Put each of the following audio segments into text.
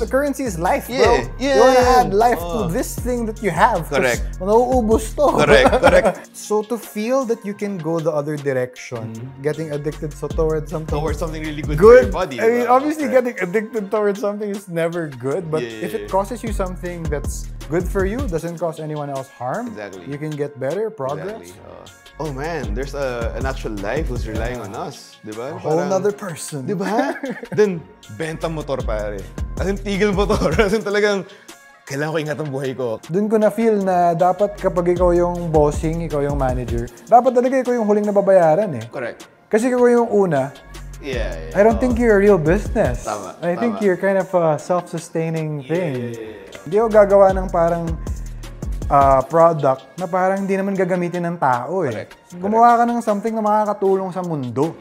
the currency is life, bro. Yeah, yeah. You wanna add life to this thing that you have. Correct. Nauubos to. Correct. So to feel that you can go the other direction, getting addicted towards something. Towards something really good for your body. I mean, obviously Correct. getting addicted towards something is never good, but Yeah. if it causes you something that's good for you, doesn't cause anyone else harm, Exactly. you can get better, progress. Exactly. Oh man, there's an actual life who's relying on us, di ba? A whole nother person. Di ba? Then, benta motor pare. As in, tigil motor. As in talagang, kailangan ko ingat ang buhay ko. Doon ko na-feel na dapat kapag ikaw yung bossing, ikaw yung manager, dapat talaga ikaw yung huling nababayaran eh. Correct. Kasi ikaw yung una, Yeah. I don't think you're a real business. Tama, I think tama. you're kind of a self-sustaining thing. Hindi ako gagawa ng parang product na parang hindi naman gagamitin ng tao eh. Correct. Gumawa ka ng something na makakatulong sa mundo.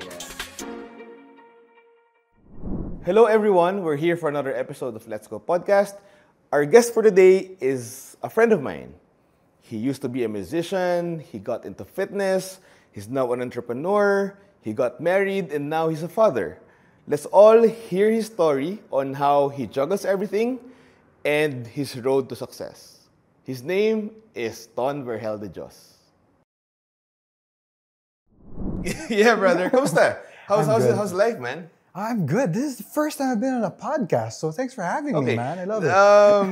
Hello everyone, we're here for another episode of Let's Go Podcast. Our guest for today is a friend of mine. He used to be a musician, he got into fitness, he's now an entrepreneur, he got married, and now he's a father. Let's all hear his story on how he juggles everything and his road to success. His name is Ton Vergel de Dios. Yeah, brother. Kamusta? How's life, man? I'm good. This is the first time I've been on a podcast, so thanks for having me, man. I love it.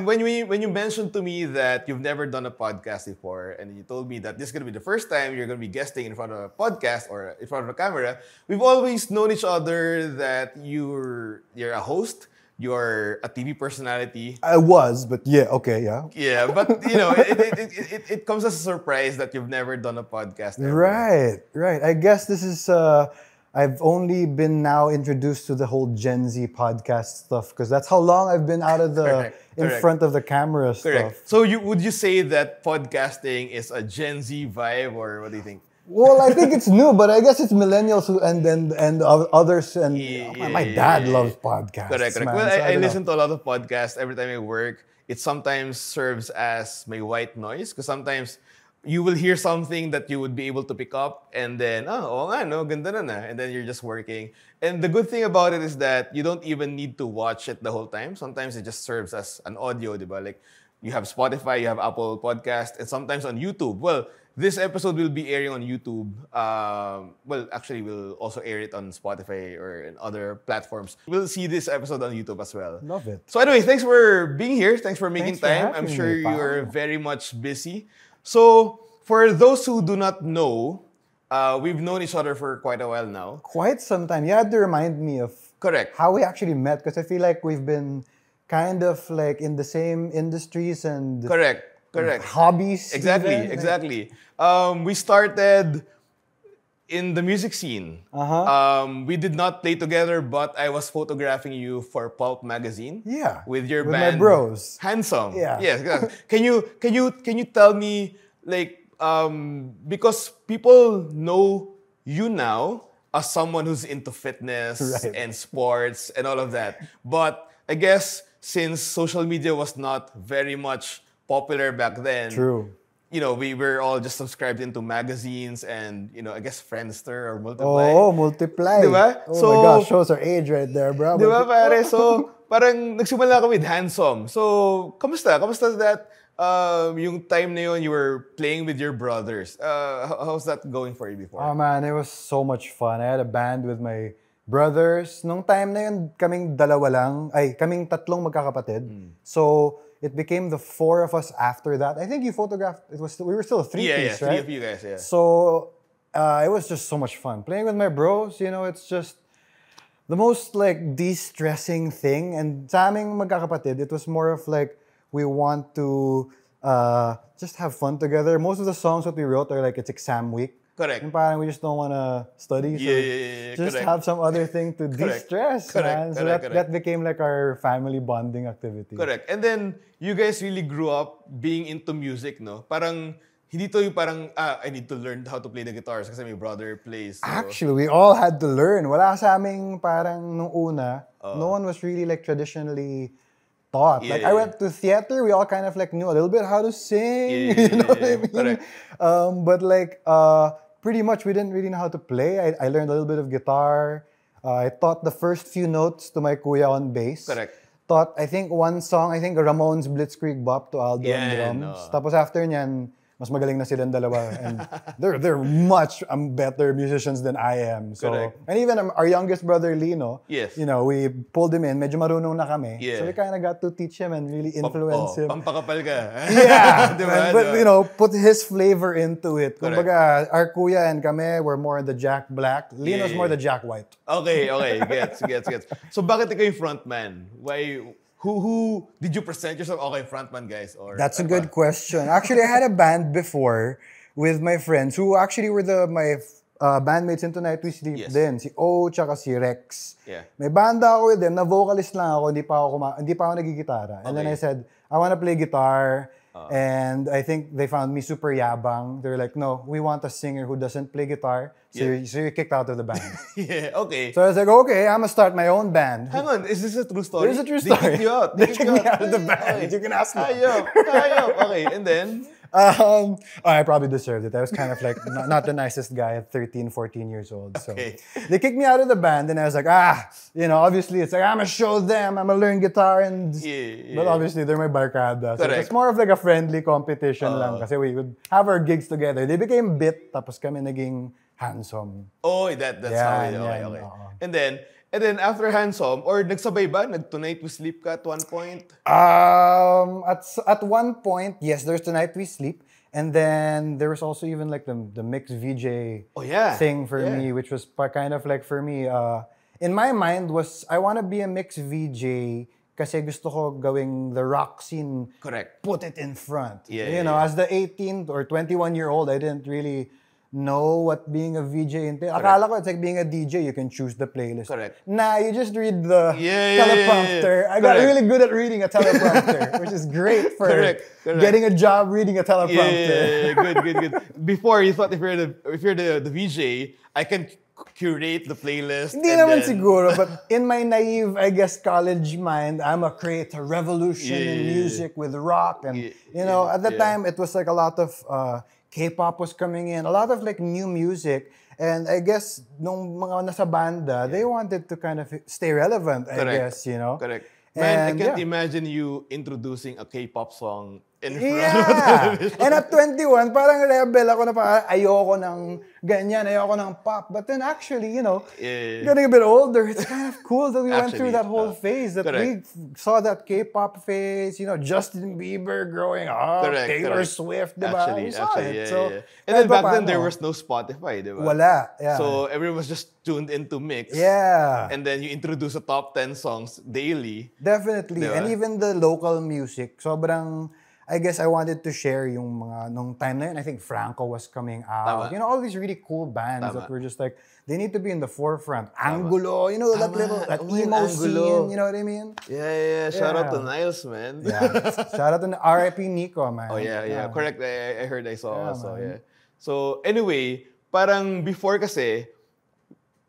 When you mentioned to me that you've never done a podcast before, and you told me that this is going to be the first time you're going to be guesting in front of a podcast or in front of a camera, we've always known each other that you're a host, you're a TV personality. I was, but yeah, okay, yeah. Yeah, but you know, it comes as a surprise that you've never done a podcast ever. Right. I guess this is, I've only been now introduced to the whole Gen Z podcast stuff because that's how long I've been out of the, in front of the camera stuff. So would you say that podcasting is a Gen Z vibe, or what do you think? Well, I think it's new, but I guess it's millennials and others. And my dad loves podcasts. Correct. Man, Well, so I don't listen to a lot of podcasts every time I work. It sometimes serves as my white noise because sometimes you will hear something that you would be able to pick up and then, ganda na. And then you're just working. And the good thing about it is that you don't even need to watch it the whole time. Sometimes it just serves as an audio, diba? Like, you have Spotify, you have Apple Podcast, and sometimes on YouTube. Well, this episode will be airing on YouTube. Actually, we'll also air it on Spotify or in other platforms. We'll see this episode on YouTube as well. Love it. So anyway, thanks for being here. Thanks for making Thanks for time. having I'm sure me, pal. you're very much busy. So, for those who do not know, we've known each other for quite a while now. Quite some time. You had to remind me of Correct. how we actually met because I feel like we've been kind of like in the same industries and Correct. hobbies. Exactly. We started in the music scene. We did not play together, but I was photographing you for Pulp magazine. Yeah. With your With band, my bros. Handsome. Yeah. Yes. Exactly. Can you tell me, like, because people know you now as someone who's into fitness Right. and sports and all of that, but I guess since social media was not very much popular back then, True. you know, we were all just subscribed into magazines and, you know, I guess Friendster or Multiply. Oh, Multiply. Diba? Oh So- my gosh, shows our age right there, bro. Di ba, pare? So, parang nagsimula kami with Handsome. So, kamusta? Kamusta that yung time na yun you were playing with your brothers? How's that going for you before? Oh man, it was so much fun. I had a band with my brothers. Nung time na yun, kaming tatlong magkakapatid. So, it became the four of us after that. I think you photographed, we were still a three-piece, three right? of you guys, yeah. So, it was just so much fun. Playing with my bros, you know, it's just the most like de-stressing thing. And sa aming magkakapatid, it was more of like, we want to just have fun together. Most of the songs that we wrote are like, it's exam week. Correct. And parang we just don't want to study. So Yeah, just correct. have some other thing to de-stress, man. So Correct. that became like our family bonding activity. Correct. And then, you guys really grew up being into music, no? Parang, hindi to yung parang, I need to learn how to play the guitars kasi my brother plays. So. Actually, we all had to learn. Wala sa aming parang nung una, no one was really like traditionally taught. Yeah, like I went to theater, we all kind of like knew a little bit how to sing. You know what I mean? Correct. But like pretty much we didn't really know how to play. I learned a little bit of guitar. I taught the first few notes to my kuya on bass. Correct. taught, I think, one song, I think Ramon's Blitzkrieg Bop to Aldo on Yan, drums. oh. Tapos after niyan, mas magaling na silang dalawa. And they're much better musicians than I am. So, Correct. and even our youngest brother, Lino, Yes. you know, we pulled him in. Medyo marunong na kami. Yeah. So we kind of got to teach him and really influence him. Pampakapal ka. Yeah, Diba? but you know, put his flavor into it. Correct. Kumbaga, our kuya and kami were more the Jack Black. Lino's Yeah. more the Jack White. Okay. Gets. So bakit ikaw yung frontman? Why? Who did you present yourself? Okay, frontman, guys. Or That's a ano good ba? question. Actually, I had a band before with my friends who actually were my bandmates in Tonight We Sleep Yes. din. Si O tsaka si Rex. Yeah. May banda ako with them. Na vocalist lang ako. Hindi pa ako nagigitara. And then Okay. I said, I want to play guitar. And I think they found me super yabang. They're like, no, we want a singer who doesn't play guitar. So, Yeah. you're kicked out of the band. Yeah. Okay. So I was like, okay, I'm gonna start my own band. Hang on, is this a true story? It is a true They story. kicked you out. They kicked me out of the band. Okay. You can ask them. Hayop. Okay, and then? I probably deserved it. I was kind of like not the nicest guy at 13, 14 years old. So Okay. they kicked me out of the band, and I was like, obviously it's like I'm gonna show them, I'm gonna learn guitar, and Yeah. but obviously they're my barkada. So Correct. it's more of like a friendly competition lang, kasi we would have our gigs together. They became bit, tapos kami naging handsome. Oh, that's how Yan, it. yan, Okay. oo. And then after Handsome, or nagsabay ba? Nag-Tonight We Sleep ka at one point? At one point, yes, there's Tonight We Sleep, and then there was also even like the mixed VJ Oh, yeah. thing for Yeah. me, which was kind of like for me, in my mind was I want to be a mixed VJ kasi gusto ko gawing the rock scene, Correct. put it in front. Yeah, you yeah, know, yeah. as the 18 or 21-year-old, I didn't really know what being a VJ entails. Akala ko it's like being a DJ, you can choose the playlist. Correct. Nah, you just read the Yeah. teleprompter. I got Correct. really good at reading a teleprompter, which is great for Correct. getting a job reading a teleprompter. Yeah. Good. Before you thought if you're the VJ, I can curate the playlist. Hindi and naman then- siguro, but in my naive, I guess, college mind, I'm a create a revolution in Yeah. music with rock. And, Yeah, you know, at the yeah. time, it was like a lot of K-pop was coming in, a lot of like new music. And I guess, nung mga nasa banda, they wanted to kind of stay relevant, I Correct. guess, you know? Correct. Man, I And, can't yeah. imagine you introducing a K-pop song in front of Yeah! television. And at 21, parang rebel ako na parang ayoko ng ganyan, ayoko ng pop. But then actually, you know, Yeah. getting a bit older, it's kind of cool that we went through Actually, that whole phase, that correct. we saw that K-pop phase, you know, Justin Bieber growing up, Correct, Taylor correct. Swift, diba? We saw it. Yeah, So, yeah. And then kahit back then, papaano, there was no Spotify, di ba? Wala, yeah. So everyone was just tuned into Mix. Yeah. And then you introduce a top 10 songs daily. Definitely. Diba? And even the local music, sobrang, I guess I wanted to share yung mga, nung time na yun, I think Franco was coming out. Tama. You know, all these really cool bands Tama. that were just like, they need to be in the forefront. Angulo, you know, that Tama. little, that Oh, yung emo Angulo. scene, you know what I mean? Yeah. Shout out to Yeah. Niles, man. Yeah. Shout out to RIP Nico, man. Oh, yeah. Correct. I heard, I saw Yeah, also, man. yeah. So, anyway, parang before kasi,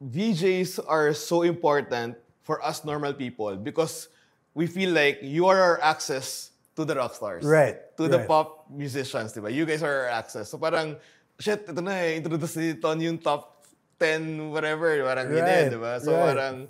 VJs are so important for us normal people because we feel like you are our access to the rock stars. Right, To the right. pop musicians, di ba? You guys are our access. So parang, shit, ito na introduce ni Ton yung top 10 whatever, parang Right, ganyan, di ba? So right. parang,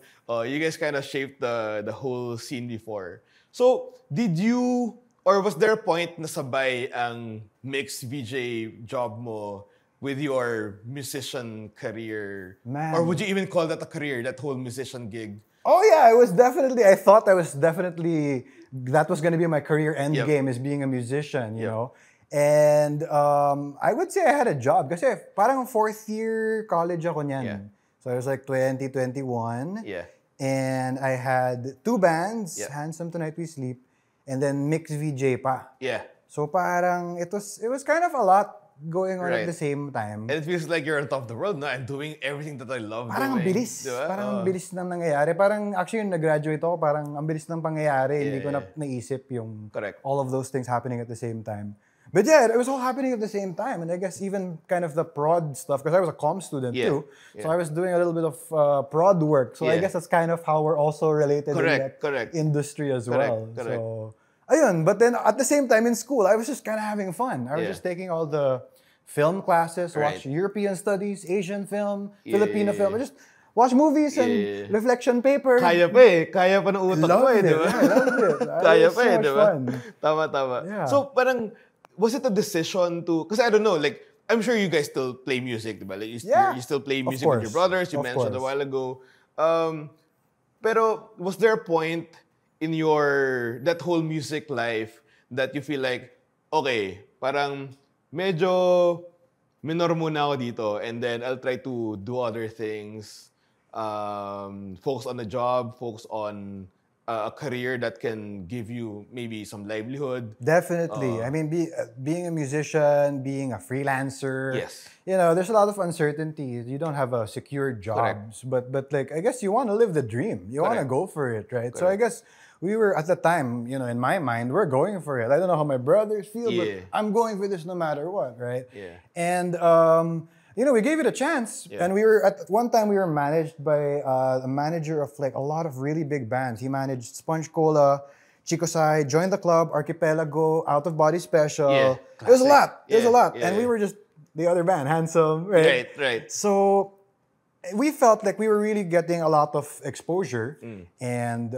you guys kind of shaped the whole scene before. So, did you, or was there a point na sabay ang mixed VJ job mo with your musician career? Man. Or would you even call that a career, that whole musician gig? Oh yeah, I thought that was going to be my career end Yep. game, is being a musician, you Yep. know. And I would say I had a job kasi parang fourth year college ako niyan. Yeah. So I was like 2021. Yeah. And I had two bands, Yeah. Handsome Tonight We Sleep, and then Mix VJ pa. Yeah. So parang it was kind of a lot going on Right. at the same time. And it feels like you're on top of the world. No, I'm doing everything that I love Parang ang doing. bilis. Di ba? Parang ang Oo. bilis nang nangyayari. Parang actually yung nag-graduate ako, parang ang bilis ng pangyayari. Hindi ko na Yeah. naisip yung Correct. all of those things happening at the same time. But yeah, it was all happening at the same time. And I guess even kind of the prod stuff, because I was a comm student Yeah. too. So Yeah. I was doing a little bit of prod work. So I Yeah. guess that's kind of how we're also related in that Correct. industry as well. Correct. So, ayun. But then at the same time in school, I was just kind of having fun. I was Yeah. just taking all the film classes, Right. watch European studies, Asian film, Yeah, Filipino yeah, film. yeah. I just watch movies and Yeah. reflection paper. Kaya pa eh. Kaya pa ng utak mo Loved eh, di it. ba? I loved it. Kaya It was pa so eh, much di ba? fun. Tama. Yeah. So parang, was it a decision to, kasi I don't know, like, I'm sure you guys still play music, di ba? Like, Yeah. you still play Of music with your course. brothers, you Of mentioned a course. while ago. Pero was there a point in that whole music life that you feel like, okay, parang medyo minor muna ako dito and then I'll try to do other things, focus on a job, focus on a career that can give you maybe some livelihood. Definitely. I mean, being a musician, being a freelancer, Yes. there's a lot of uncertainty. You don't have a secure jobs, but like I guess you want to live the dream. You want to Correct. go for it, right? So I guess we were at the time, in my mind, we're going for it. I don't know how my brothers feel, Yeah. but I'm going for this no matter what, right? Yeah. And we gave it a chance, Yeah. and we were at one time we were managed by a manager of like a lot of really big bands. He managed Sponge Cola, Chico Sai, Join the Club, Archipelago, Out of Body Special. Yeah, It was a lot. classic. It was a lot, Yeah, and we yeah. were just the other band, Handsome, right? Right. So we felt like we were really getting a lot of exposure, and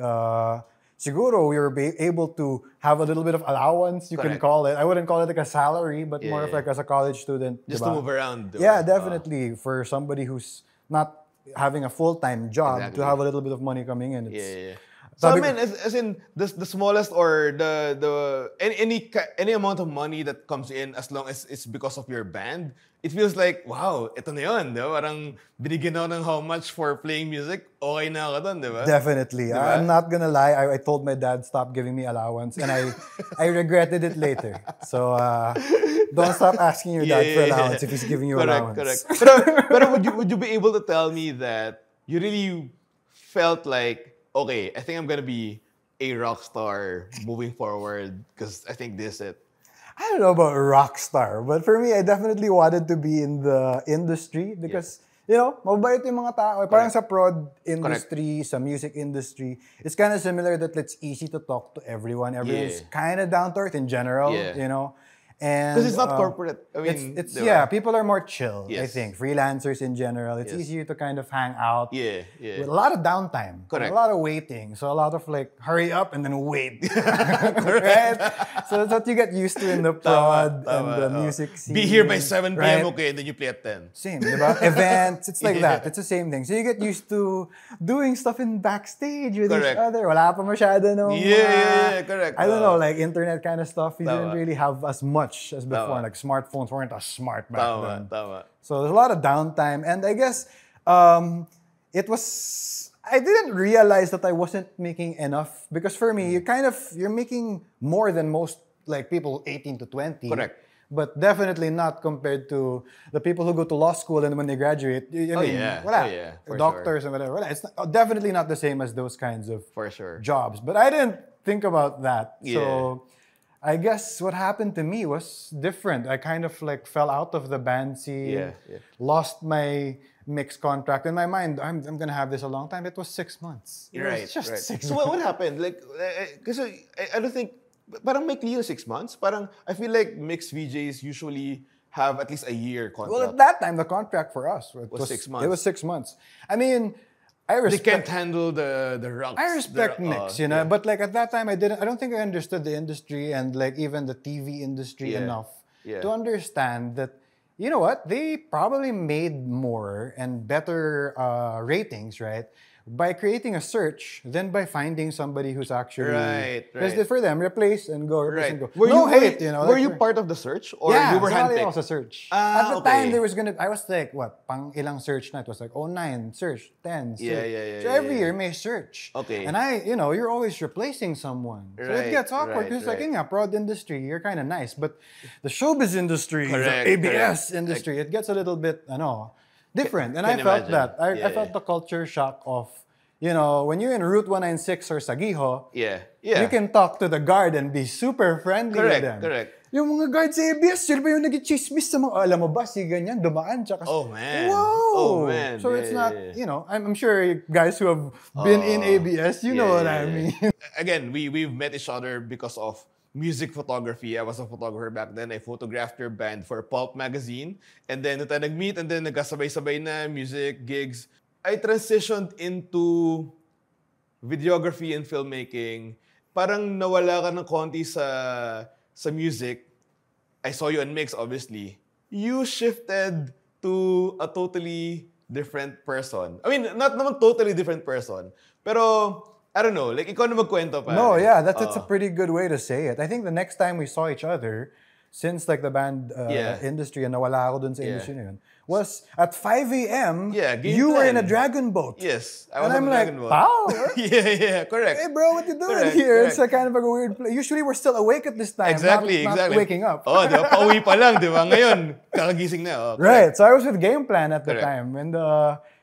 siguro we were able to have a little bit of allowance, you can Correct. call it. I wouldn't call it like a salary, but more of Yeah. like as a college student. Just diba? to move around. diba? Yeah, definitely. For somebody who's not having a full-time job, Exactly. to have a little bit of money coming in. Yeah. So I Sabi mean, as in the smallest or any amount of money that comes in, as long as it's because of your band, it feels like, wow, ito na yun, di ba? Parang binigyan ako ng how much for playing music, okay na ako dun, di ba? Definitely. Diba? I'm not gonna lie. I told my dad stop giving me allowance, and I regretted it later. So don't stop asking your dad for allowance if he's giving you allowance. Correct. Pero would you be able to tell me that you really felt like, okay, I think I'm gonna be a rock star moving forward because I think this is it. I don't know about rock star, but for me, I definitely wanted to be in the industry because, mabait yung mga tao. Parang sa prod industry, sa music industry, it's kind of similar that it's easy to talk to everyone. Everyone's kind of down to earth in general, Yeah. And Because it's not corporate. I mean, it's diba? people are more chill, I Yes. think. Freelancers in general, it's Yes. easier to kind of hang out. Yeah. With a lot of downtime. Correct. A lot of waiting. So a lot of like, hurry up and then wait. Right? So that's what you get used to in the prod and the music scene. Be here by 7 p.m. right? Okay, then you play at 10. Same, diba? Events, it's like Yeah. that. It's the same thing. So you get used to doing stuff in backstage with Correct. each other. Wala pa masyado nung Yeah, correct. I don't know, like internet kind of stuff. You didn't Tama. really have as much as before. Tama. Like smartphones weren't as smart back then. Tama. So there's a lot of downtime, and I guess it was. I didn't realize that I wasn't making enough because for me, you're making more than most like people 18 to 20. Correct. But definitely not compared to the people who go to law school and when they graduate, wala, for doctors and whatever. Wala. It's definitely not the same as those kinds of For sure. jobs. But I didn't think about that. Yeah. So I guess what happened to me was different. I kind of like fell out of the band scene, Yeah. lost my mix contract. In my mind, I'm gonna have this a long time. It was 6 months. It Right. was just 6 So months. what happened? Like, kasi I don't think, parang may clear 6 months. Parang, I feel like mixed VJs usually have at least a year contract. Well, at that time, the contract for us Was 6 months. It was 6 months. I mean, I They respect. can't handle the rocks. I respect mix, yeah. but like at that time, I don't think I understood the industry and like even the TV industry Yeah. enough Yeah. to understand that, you know what, they probably made more and better ratings, right? By creating a search than by finding somebody who's actually Right. Because for them, replace and go, replace and go. Were No you, hate, Were like, you part of the search or yeah, you were sumali handpicked? ako sa search. Ah, At the time, okay. there was I was like, what, pang ilang search na? It was like, 09, search, 10, search. Yeah, So every year may search. Okay. And you're always replacing someone. So it Right, gets awkward right, because like, right. yun nga, prod industry, you're kind of nice. But the showbiz industry, Correct, the ABS correct. industry, it gets a little bit, different. And I Can felt imagine. that. I Yeah, felt yeah. the culture shock of, when you're in Route 196 or Sagiho, Yeah. you can talk to the guard and be super friendly with Correct, them. correct. Yung mga guard sa ABS, sila pa yung nag-chismis sa mga, alam mo ba, si ganyan, dumaan siya kasi. Oh, man. Wow! Oh, man. So Yeah, it's yeah, not, yeah. I'm sure you guys who have been in ABS, you know what I mean. Again, we've met each other because of music photography. I was a photographer back then. I photographed your band for Pulp magazine. And then, nung tayo nag-meet, and then nagkasabay-sabay na music, gigs. I transitioned into videography and filmmaking. Parang nawala ka ng konti sa music. I saw you on Mix, obviously. You shifted to a totally different person. I mean, not naman totally different person. Pero, I don't know, like, ikaw na magkwento pa. No, yeah, that's a pretty good way to say it. I think the next time we saw each other, since like the band industry, and nawala ako dun sa industry na yun, was at 5 a.m. Yeah, game you were in a plan. dragon boat. Yes, I And was I'm on like, Dragon Ball. pal, yeah, correct. hey bro, what you doing Correct, here? correct. It's a kind of like a weird place. Usually we're still awake at this time, Exactly, not exactly. waking up. Oh, di ba? Pauwi pa lang, di ba? Ngayon, kakagising na. Oh, Right, so I was with Game Plan at the Correct. time, and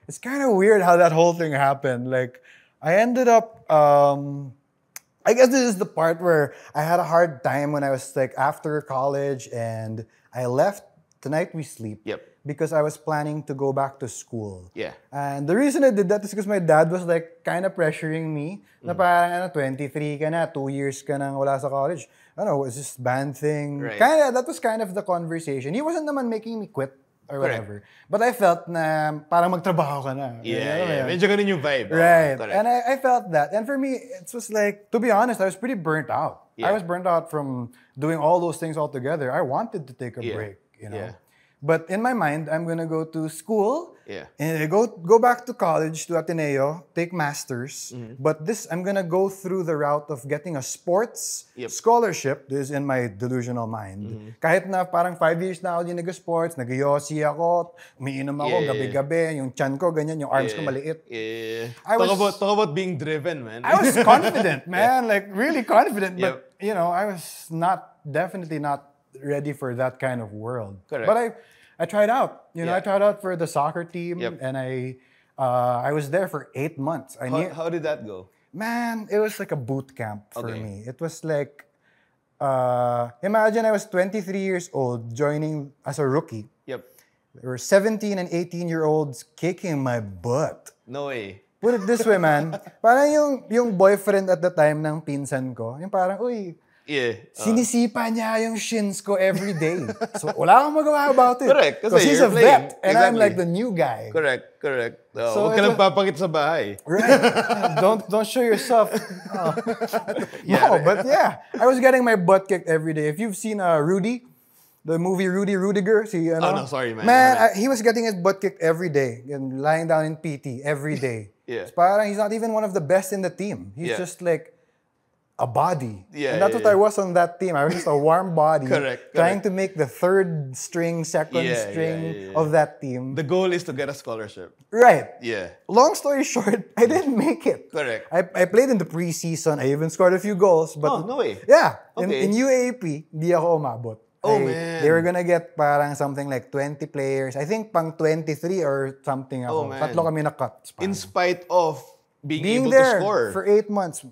it's kind of weird how that whole thing happened. Like, I ended up, I guess this is the part where I had a hard time when I was like after college, and I left The Night We Sleep Yep. because I was planning to go back to school. Yeah. And the reason I did that is because my dad was like kind of pressuring me na parang 23 ka na, 2 years ka nang wala sa college. I don't know, it's just band thing. Right. That was kind of the conversation. He wasn't naman making me quit or Correct. whatever. But I felt na parang magtrabaho ka na. Yeah. Medyo ganun yung vibe. Right. Correct. And I felt that. And for me, it was like, to be honest, I was pretty burnt out. Yeah. I was burnt out from doing all those things all together. I wanted to take a break, you know. Yeah. But in my mind, I'm gonna go to school Yeah. and go back to college to Ateneo, take masters. Mm-hmm. But I'm gonna go through the route of getting a sports Yep. scholarship. This is in my delusional mind. Mm-hmm. Mm-hmm. Kahit na parang 5 years na ako din nag-sports, nag-yossi ako, umiinom ako Yeah. gabi-gabi, yung chan ko ganyan, yung arms ko maliit. Yeah. I Talk about being driven, man. I was confident, man, like really confident. Yep. But you know, I was definitely not ready for that kind of world. Correct. But I tried out. You know, I Yeah. tried out for the soccer team, Yep. and I was there for 8 months. How did that go? Man, it was like a boot camp for Okay. me. It was like, imagine I was 23 years old joining as a rookie. Yep. There were 17 and 18-year-olds kicking my butt. No way. Put it this way, man. Parang yung boyfriend at the time ng pinsan ko, yung parang, uy, Yeah. sinisipa niya yung shins ko every day. So, wala akong magawa about it. Correct, kasi Because he's you're a vet, playing. and I'm Exactly. like the new guy. Correct. So Huwag ka it lang papakita sa bahay. Right? don't show yourself. Oh. No, but yeah. I was getting my butt kicked every day. If you've seen Rudy, the movie Rudy Rudiger, see, Oh, no, sorry, man. He was getting his butt kicked every day and lying down in PT every day. Yeah. It's parang he's not even one of the best in the team. He's Yeah. just like a body. Yeah, and that's yeah, what I yeah. was on that team. I was just a warm body Correct, trying correct. to make the third string, second Yeah, string yeah. of that team. The goal is to get a scholarship. Right. Yeah. Long story short, I didn't make it. Correct. I played in the preseason. I even scored a few goals. But Oh, no way. Yeah. Okay. In UAP, di ako umabot. Oh, man. They were gonna get parang something like 20 players. I think pang 23 or something ako. Oh, man. Tatlo kami na-cut. In spite of being able there to score. for 8 months.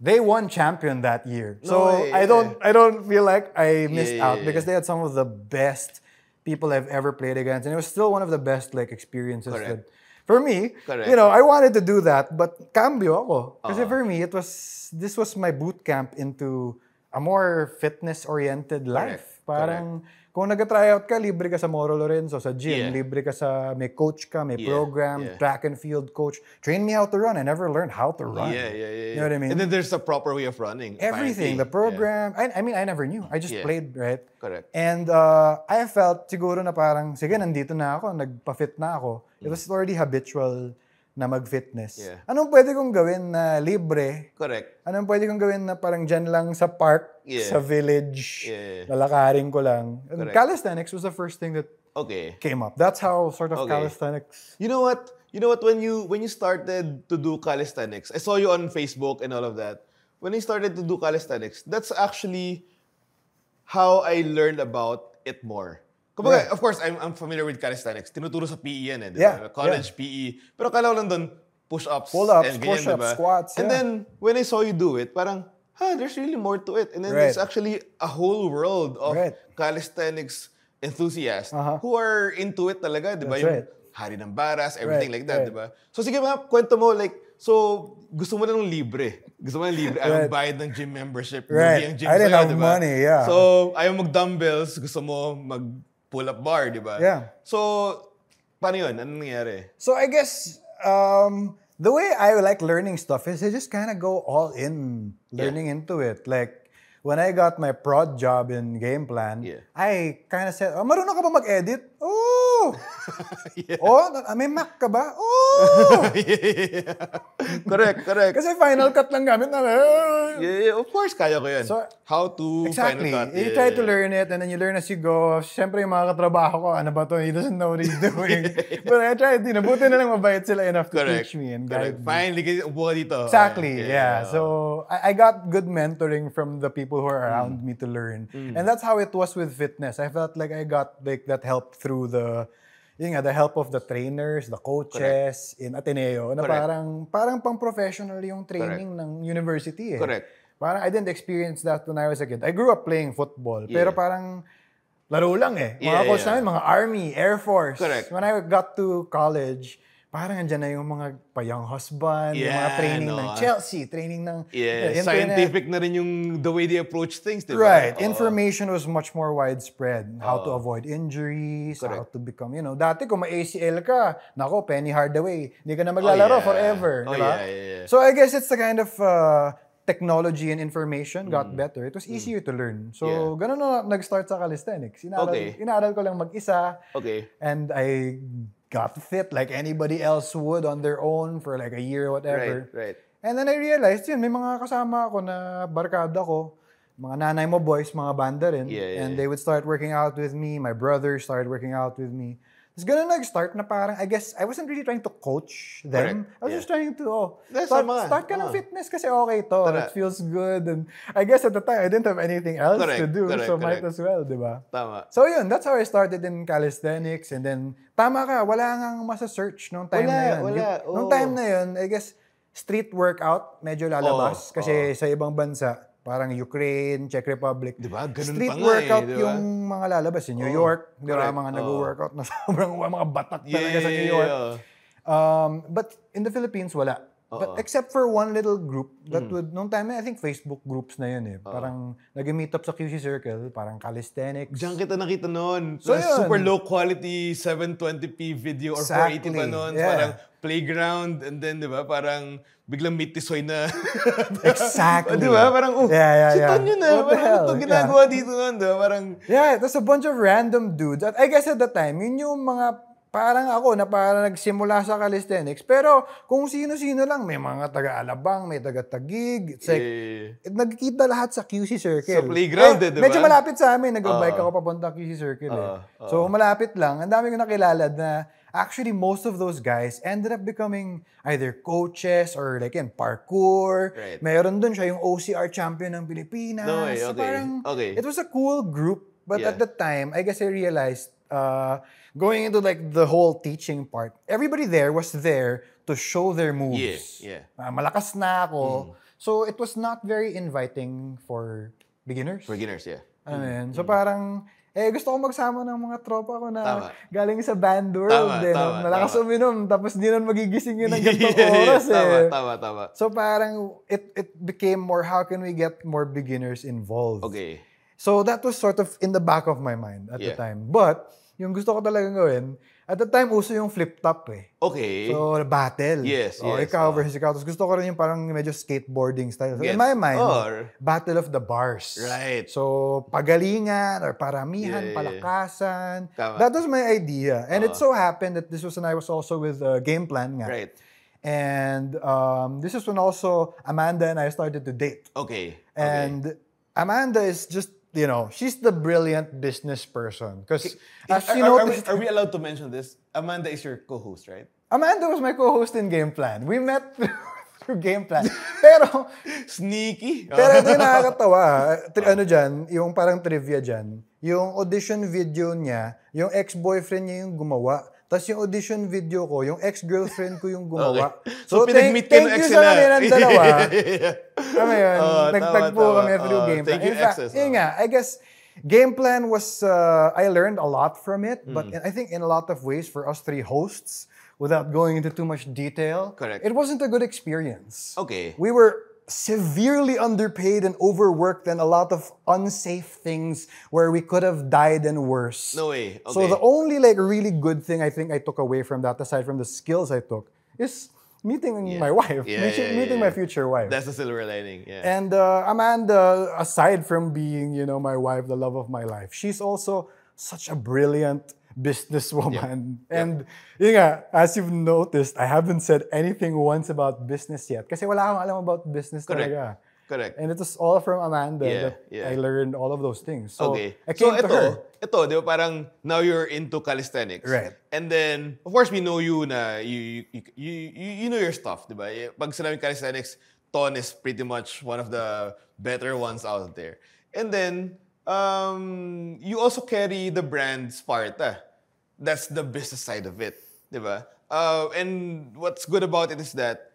They won champion that year. No So way, I don't feel like I missed Yeah, out because they had some of the best people I've ever played against. And it was still one of the best like experiences Correct. that for me, Correct. you know, I wanted to do that, but cambio ako. Kasi for me, this was my boot camp into a more fitness-oriented life. Parang, kung nag-tryout ka, libre ka sa Moro Lorenzo, sa gym, Yeah. libre ka sa, may coach ka, may Yeah, program, yeah. track and field coach. Train me how to run. I never learned how to run. Yeah. You know what I mean? And then there's a proper way of running. Everything, the apparently. program. I mean, I never knew. I just Yeah. played, right? Correct. And I felt siguro na parang, sige, nandito na ako, nagpa-fit na ako. It was already habitual na mag-fitness. Yeah. Anong pwede kong gawin na libre? Correct. Anong pwede kong gawin na parang dyan lang sa park, Yeah. sa village, Yeah. lalakarin ko lang? And Correct. calisthenics was the first thing that Okay. came up. That's how sort of Okay. calisthenics... You know what? When you started to do calisthenics, I saw you on Facebook and all of that. When you started to do calisthenics, that's actually how I learned about it more. Kumbaga, Right. of course, I'm familiar with calisthenics. Tinuturo sa PE yan eh, di ba? Yeah, College PE. Pero kala ko lang doon, push-ups, Pull-ups, and ganyan, push-ups, di ba? squats, And yeah. then, when I saw you do it, parang, there's really more to it. And then Right. there's actually a whole world of Right. calisthenics enthusiasts Uh-huh. who are into it talaga, di ba? That's right. Hari ng baras, everything Right, like that, right. di ba? So sige mga kwento mo, like, so gusto mo na ng libre. Gusto mo ng libre. Ayaw Right. magbayad ng gym membership. Right. Lugi ang gym I didn't sa'yo, have di ba? money, yeah. So, ayaw mag-dumbbells, gusto mo mag-pull-up bar, di ba? Yeah. So, paano yun? Anong nangyari? So I guess The way I like learning stuff is I just kind of go all in learning into it. Like, when I got my prod job in Game Plan, I kind of said, marunong ka ba mag-edit? Oh! Oh, may Mac ka ba? Oh! Correct. Kasi Final Cut lang gamit na. Yeah, of course, kaya ko yan. So, how to exactly. Final Cut. You try to learn it and then you learn as you go. Siyempre, yung mga katrabaho ko, ano ba to? He doesn't know what he's doing. But I tried, buti na lang mabait sila enough to teach me and guide me. Finally, kasi upo ka dito. Exactly, yeah. So, I got good mentoring from the people who are around me to learn. And that's how it was with fitness. I felt like I got like that help through the help of the trainers, the coaches in Ateneo. Na parang pang-professional yung training ng university eh. Correct. Parang I didn't experience that when I was a kid. I grew up playing football, pero parang laro lang eh. Mga coach namin, mga Army, Air Force. Correct. When I got to college, parang andyan na yung mga pa-young husband, yung mga training ng Chelsea, training ng scientific na rin yung the way they approach things, diba? Right. Information was much more widespread. How to avoid injuries, how to become, dati kung ma-ACL ka, nako, Penny Hardaway, hindi ka na maglalaro forever. Diba? So I guess it's the kind of technology and information got better. It was easier to learn. So ganun na nag-start sa calisthenics. Inaral ko lang mag-isa. And I got fit like anybody else would on their own for like a year or whatever. Right. And then I realized, may mga kasama ako na barkada ko, mga nanay mo boys, mga banda rin. And they would start working out with me. My brother started working out with me. Tapos ganun nag-start na parang, I guess, I wasn't really trying to coach them. I was just trying to, start ka ng fitness kasi okay to. It feels good. And I guess at the time, I didn't have anything else to do. So might as well, di ba? Tama. So yun, that's how I started in calisthenics. And then, tama ka, wala ngang masa-search nung time na yun. Nung time na yun, I guess, street workout, medyo lalabas. Kasi sa ibang bansa, parang Ukraine, Czech Republic. Diba? Ganun street pa nga workout diba? Yung mga lalabas. In New York, diba? Mga nag-workout na sobrang mga batak talaga sa New York. But in the Philippines, wala. But except for one little group that would, nung time na, I think Facebook groups na yun eh. Parang nag-meet up sa QC Circle, parang calisthenics. Diyan kita nakita noon. So super low quality 720p video or 480 pa noon. Parang playground and then, di ba, parang biglang may tisoy na. Exactly. Di ba? Parang, si Tonyo na. What the hell? Ito ginagawa dito noon, di ba? Parang, it was a bunch of random dudes. At I guess at the time, yun yung mga parang ako na parang nagsimula sa calisthenics. Pero kung sino-sino lang, may mga taga-Alabang, may taga-Tagig. It's like, nagkikita lahat sa QC Circle. Sa playground diba? Medyo malapit sa amin. Nag-bike ako papunta QC Circle So malapit lang. Ang dami ko nakilala na actually most of those guys ended up becoming either coaches or like in parkour. Mayroon dun siya yung OCR champion ng Pilipinas. No way, So parang, it was a cool group. But at the time, I guess I realized, going into like the whole teaching part, everybody there was there to show their moves. Malakas na ako. So it was not very inviting for beginners. So parang, gusto ko magsama ng mga tropa ko na galing sa band world. Malakas uminom, tapos di nun magigising yun ng gantong oras Tama. So parang, it became more, how can we get more beginners involved? So that was sort of in the back of my mind at the time. But, yung gusto ko talagang gawin, at the time, uso yung flip-top eh. So, battle. Ikaw versus ikaw. Tapos gusto ko rin yung parang medyo skateboarding style. So, in my mind, battle of the bars. So, pagalingan or paramihan, palakasan. That was my idea. And it so happened that this was when I was also with Game Plan nga. And this is when also Amanda and I started to date. And Amanda is just, she's the brilliant business person. Because are we allowed to mention this? Amanda is your co-host, right? Amanda was my co-host in Game Plan. We met through Game Plan. Pero, sneaky. Pero ito yung nakakatawa. Yung parang trivia dyan. Yung audition video niya, yung ex-boyfriend niya yung gumawa. Tapos yung audition video ko, yung ex-girlfriend ko yung gumawa. So pinag-meet thank you sa kanilang dalawa. Kami yun, nagtagpo kami through Game Plan. In fact, yun nga, I guess, Game Plan was, I learned a lot from it. But I think in a lot of ways, for us three hosts, without going into too much detail, it wasn't a good experience. We were severely underpaid and overworked and a lot of unsafe things where we could have died and worse. No way. So the only like really good thing I think I took away from that, aside from the skills I took, is meeting my wife, meeting my future wife. That's the silver lining. Yeah. And Amanda, aside from being, my wife, the love of my life, she's also such a brilliant businesswoman. And yun nga, as you've noticed, I haven't said anything once about business yet. Kasi wala akong alam about business talaga. Correct. And it was all from Amanda that I learned all of those things. So, I came to her. Ito, di ba, parang now you're into calisthenics. Right. And then, of course, we know you na, you know your stuff, di ba? Pag sinabing calisthenics, Ton is pretty much one of the better ones out there. And then, you also carry the brand Sparta. That's the business side of it, di ba? And what's good about it is that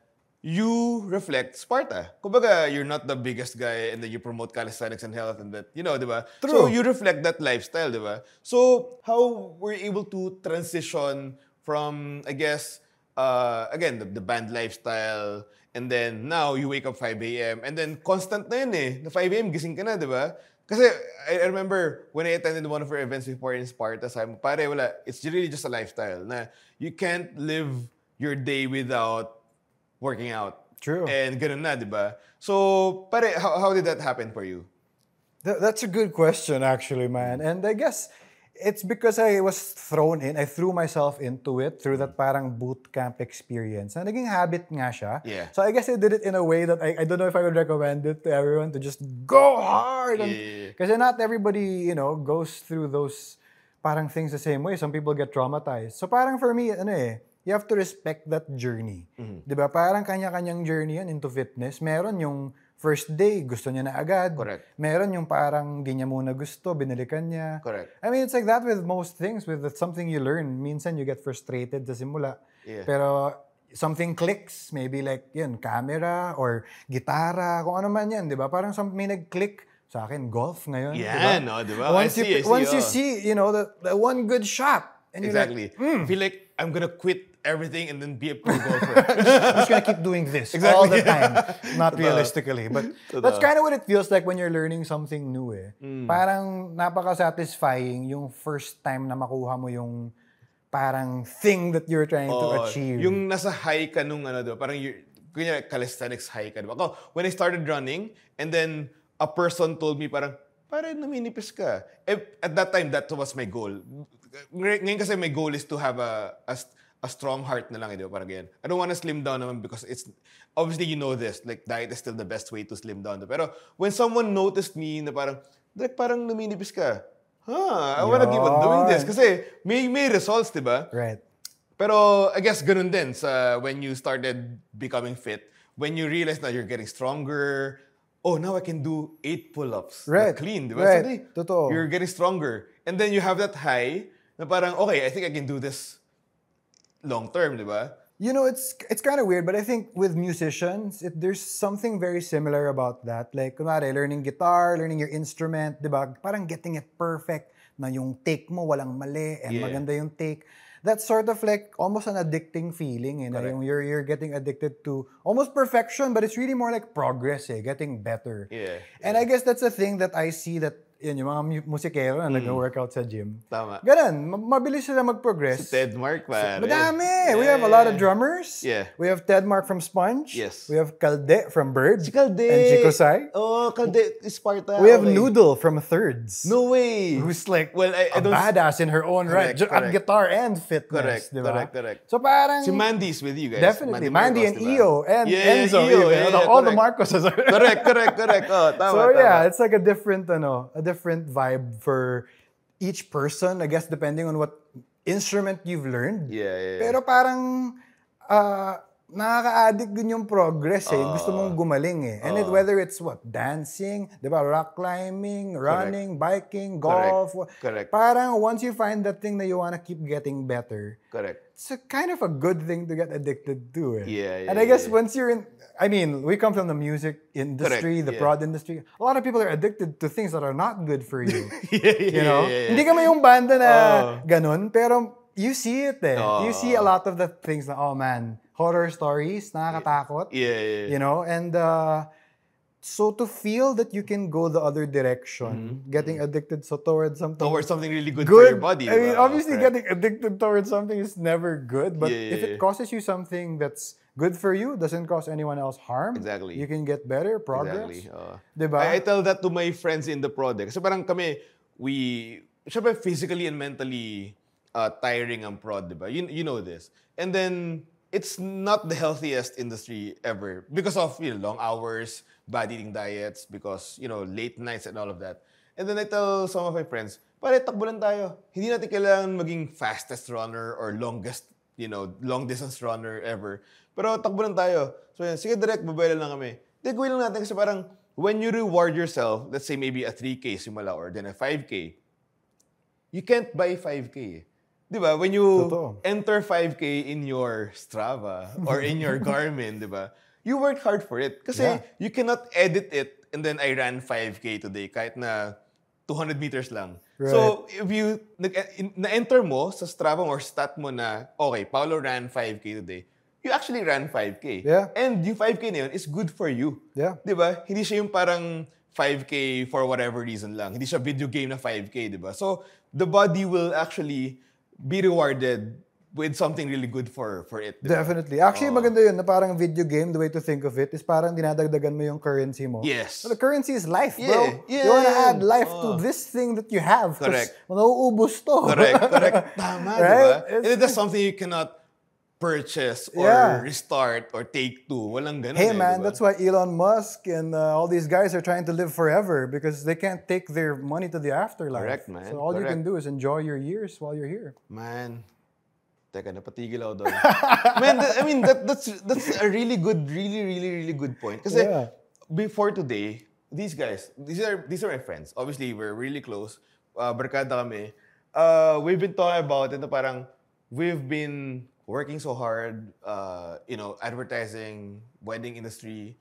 you reflect Sparta. Kumbaga, you're not the biggest guy and then you promote calisthenics and health and that, diba? True. So you reflect that lifestyle, diba? So how were you able to transition from, I guess, again, the band lifestyle, and then now you wake up 5 a.m. and then constant na yun eh. Na 5 a.m. gising ka na, diba? Kasi I remember when I attended one of your events before in Sparta, sabi mo, pare, wala, it's really just a lifestyle na you can't live your day without working out. True. And ganun na, di ba? So, pare, how did that happen for you? That's a good question, actually, man. And I guess it's because I was thrown in. I threw myself into it through that parang boot camp experience. And naging habit nga siya. Yeah. So I guess I did it in a way that I don't know if I would recommend it to everyone to just go hard. Kasi not everybody, goes through those parang things the same way. Some people get traumatized. So parang for me, you have to respect that journey. Diba? Parang kanya-kanyang journey yan into fitness. Meron yung first day, gusto niya na agad. Correct. Meron yung parang di niya muna gusto, binalikan niya. Correct. I mean, it's like that with most things. With something you learn, minsan you get frustrated sa simula. Yeah. Pero something clicks. Maybe like, camera or gitara, kung ano man yan, diba? Parang may nag-click. Sa akin, golf ngayon. Yeah, diba? no, diba? Once you see, the one good shot. And exactly. I feel like I'm gonna quit everything and then be a pro golfer. I'm just gonna keep doing this all the time. Not realistically. But that's kind of what it feels like when you're learning something new eh. Parang napaka-satisfying yung first time na makuha mo yung parang thing that you're trying to achieve. Yung nasa high ka nung diba? Parang kunya calisthenics high ka, diba? Ako, when I started running, and then a person told me parang naminipis ka. At that time, that was my goal. Ngayon kasi my goal is to have a strong heart na lang, di ba? Parang ganyan. I don't want to slim down naman because it's, obviously you know this, like diet is still the best way to slim down. Pero when someone noticed me na parang naminipis ka, I wanna keep on doing this. Kasi may results, di ba? Right. Pero I guess ganun din sa when you started becoming fit, when you realize that you're getting stronger, now I can do 8 pull-ups. Right. Clean, di ba? Right. Totoo. You're getting stronger. And then you have that high na parang, okay, I think I can do this long term, di ba? It's kind of weird, but I think with musicians, there's something very similar about that. Like, kunwari, learning guitar, learning your instrument, di ba? Parang getting it perfect, na yung take mo walang mali, and maganda yung take. That's sort of like almost an addicting feeling. Na yung you're getting addicted to almost perfection, but it's really more like progress, getting better. Yeah. And I guess that's a thing that I see that yung mga musikero na nag-workout sa gym. Tama. Ganun, mabilis sila mag-progress. Si Ted Mark, pare. Madami! Yeah. We have a lot of drummers. Yeah. We have Ted Mark from Sponge. Yes. We have Calde from Bird. Si Calde! And Chico Sai. Oh, Calde, Sparta. We have Noodle from Thirds. No way! Who's like I a badass in her own right. At guitar and fitness. Correct. So parang... Si Mandy's with you guys. Definitely. Mandy and Io. And Enzo. Io, all the Marcoses are... Correct. Oh, tama, so yeah, tama. it's like a different vibe for each person, I guess, depending on what instrument you've learned. Yeah. Pero parang nakaka-addict din yung progress Gusto mong gumaling And whether it's dancing, di ba, rock climbing, running, biking, golf. Correct. Parang once you find that thing that you wanna keep getting better. Correct. It's a kind of a good thing to get addicted to Yeah. And I guess once you're in, I mean, we come from the music industry, the prod industry. A lot of people are addicted to things that are not good for you. Yeah. Hindi kami yung banda na ganun, pero you see it You see a lot of the things na, oh man, horror stories, nakakatakot. Yeah. And So to feel that you can go the other direction, getting addicted towards something really good for your good. body. I mean, diba? obviously, Correct. getting addicted towards something is never good. But Yeah, if it causes you something that's good for you, doesn't cause anyone else harm, Exactly. you can get better, progress. Exactly. Diba? I tell that to my friends in the project. Kasi parang kami, syempre physically and mentally tiring ang prod, diba? You know this. And then, it's not the healthiest industry ever because of long hours, bad eating diets, because late nights and all of that. And then I tell some of my friends, pare, takbo lang tayo. Hindi natin kailangan maging fastest runner or longest, long distance runner ever. Pero takbo lang tayo. So yan, sige direct, babaylan lang kami. Then gawin lang natin kasi parang when you reward yourself, let's say maybe a 3K simula or then a 5K, you can't buy 5K eh. Di ba? When you Totoo. enter 5K in your Strava or in your Garmin, di ba? You worked hard for it. Kasi Yeah. you cannot edit it and then I ran 5K today kahit na 200 meters lang. Right. So, if you na-enter mo sa Strava or stat mo na, okay, Paolo ran 5K today, you actually ran 5K. Yeah. And yung 5K na yun is good for you. Yeah. Di ba? Hindi siya yung parang 5K for whatever reason lang. Hindi siya video game na 5K, di ba? So, the body will actually be rewarded with something really good for it. Diba? Definitely. Actually, maganda yun na parang video game, the way to think of it is parang dinadagdagan mo yung currency mo. Yes. So the currency is life, Yeah, bro. yeah. You wanna add life to this thing that you have. 'Cause Correct. Nauubos to. Correct. Tama, Right? diba? And that's something you cannot purchase or Yeah. restart or take two. Walang ganun Hey eh, man, diba? that's why Elon Musk and all these guys are trying to live forever because they can't take their money to the afterlife. Correct, man. So all you can Correct. do is enjoy your years while you're here. Man. Teka, napatigil ako doon. Man, that's a really good point. Kasi Yeah. before today, these guys, these are my friends. Obviously, we're really close. Barkada kami. We've been talking about it na parang we've been working so hard, advertising, wedding industry,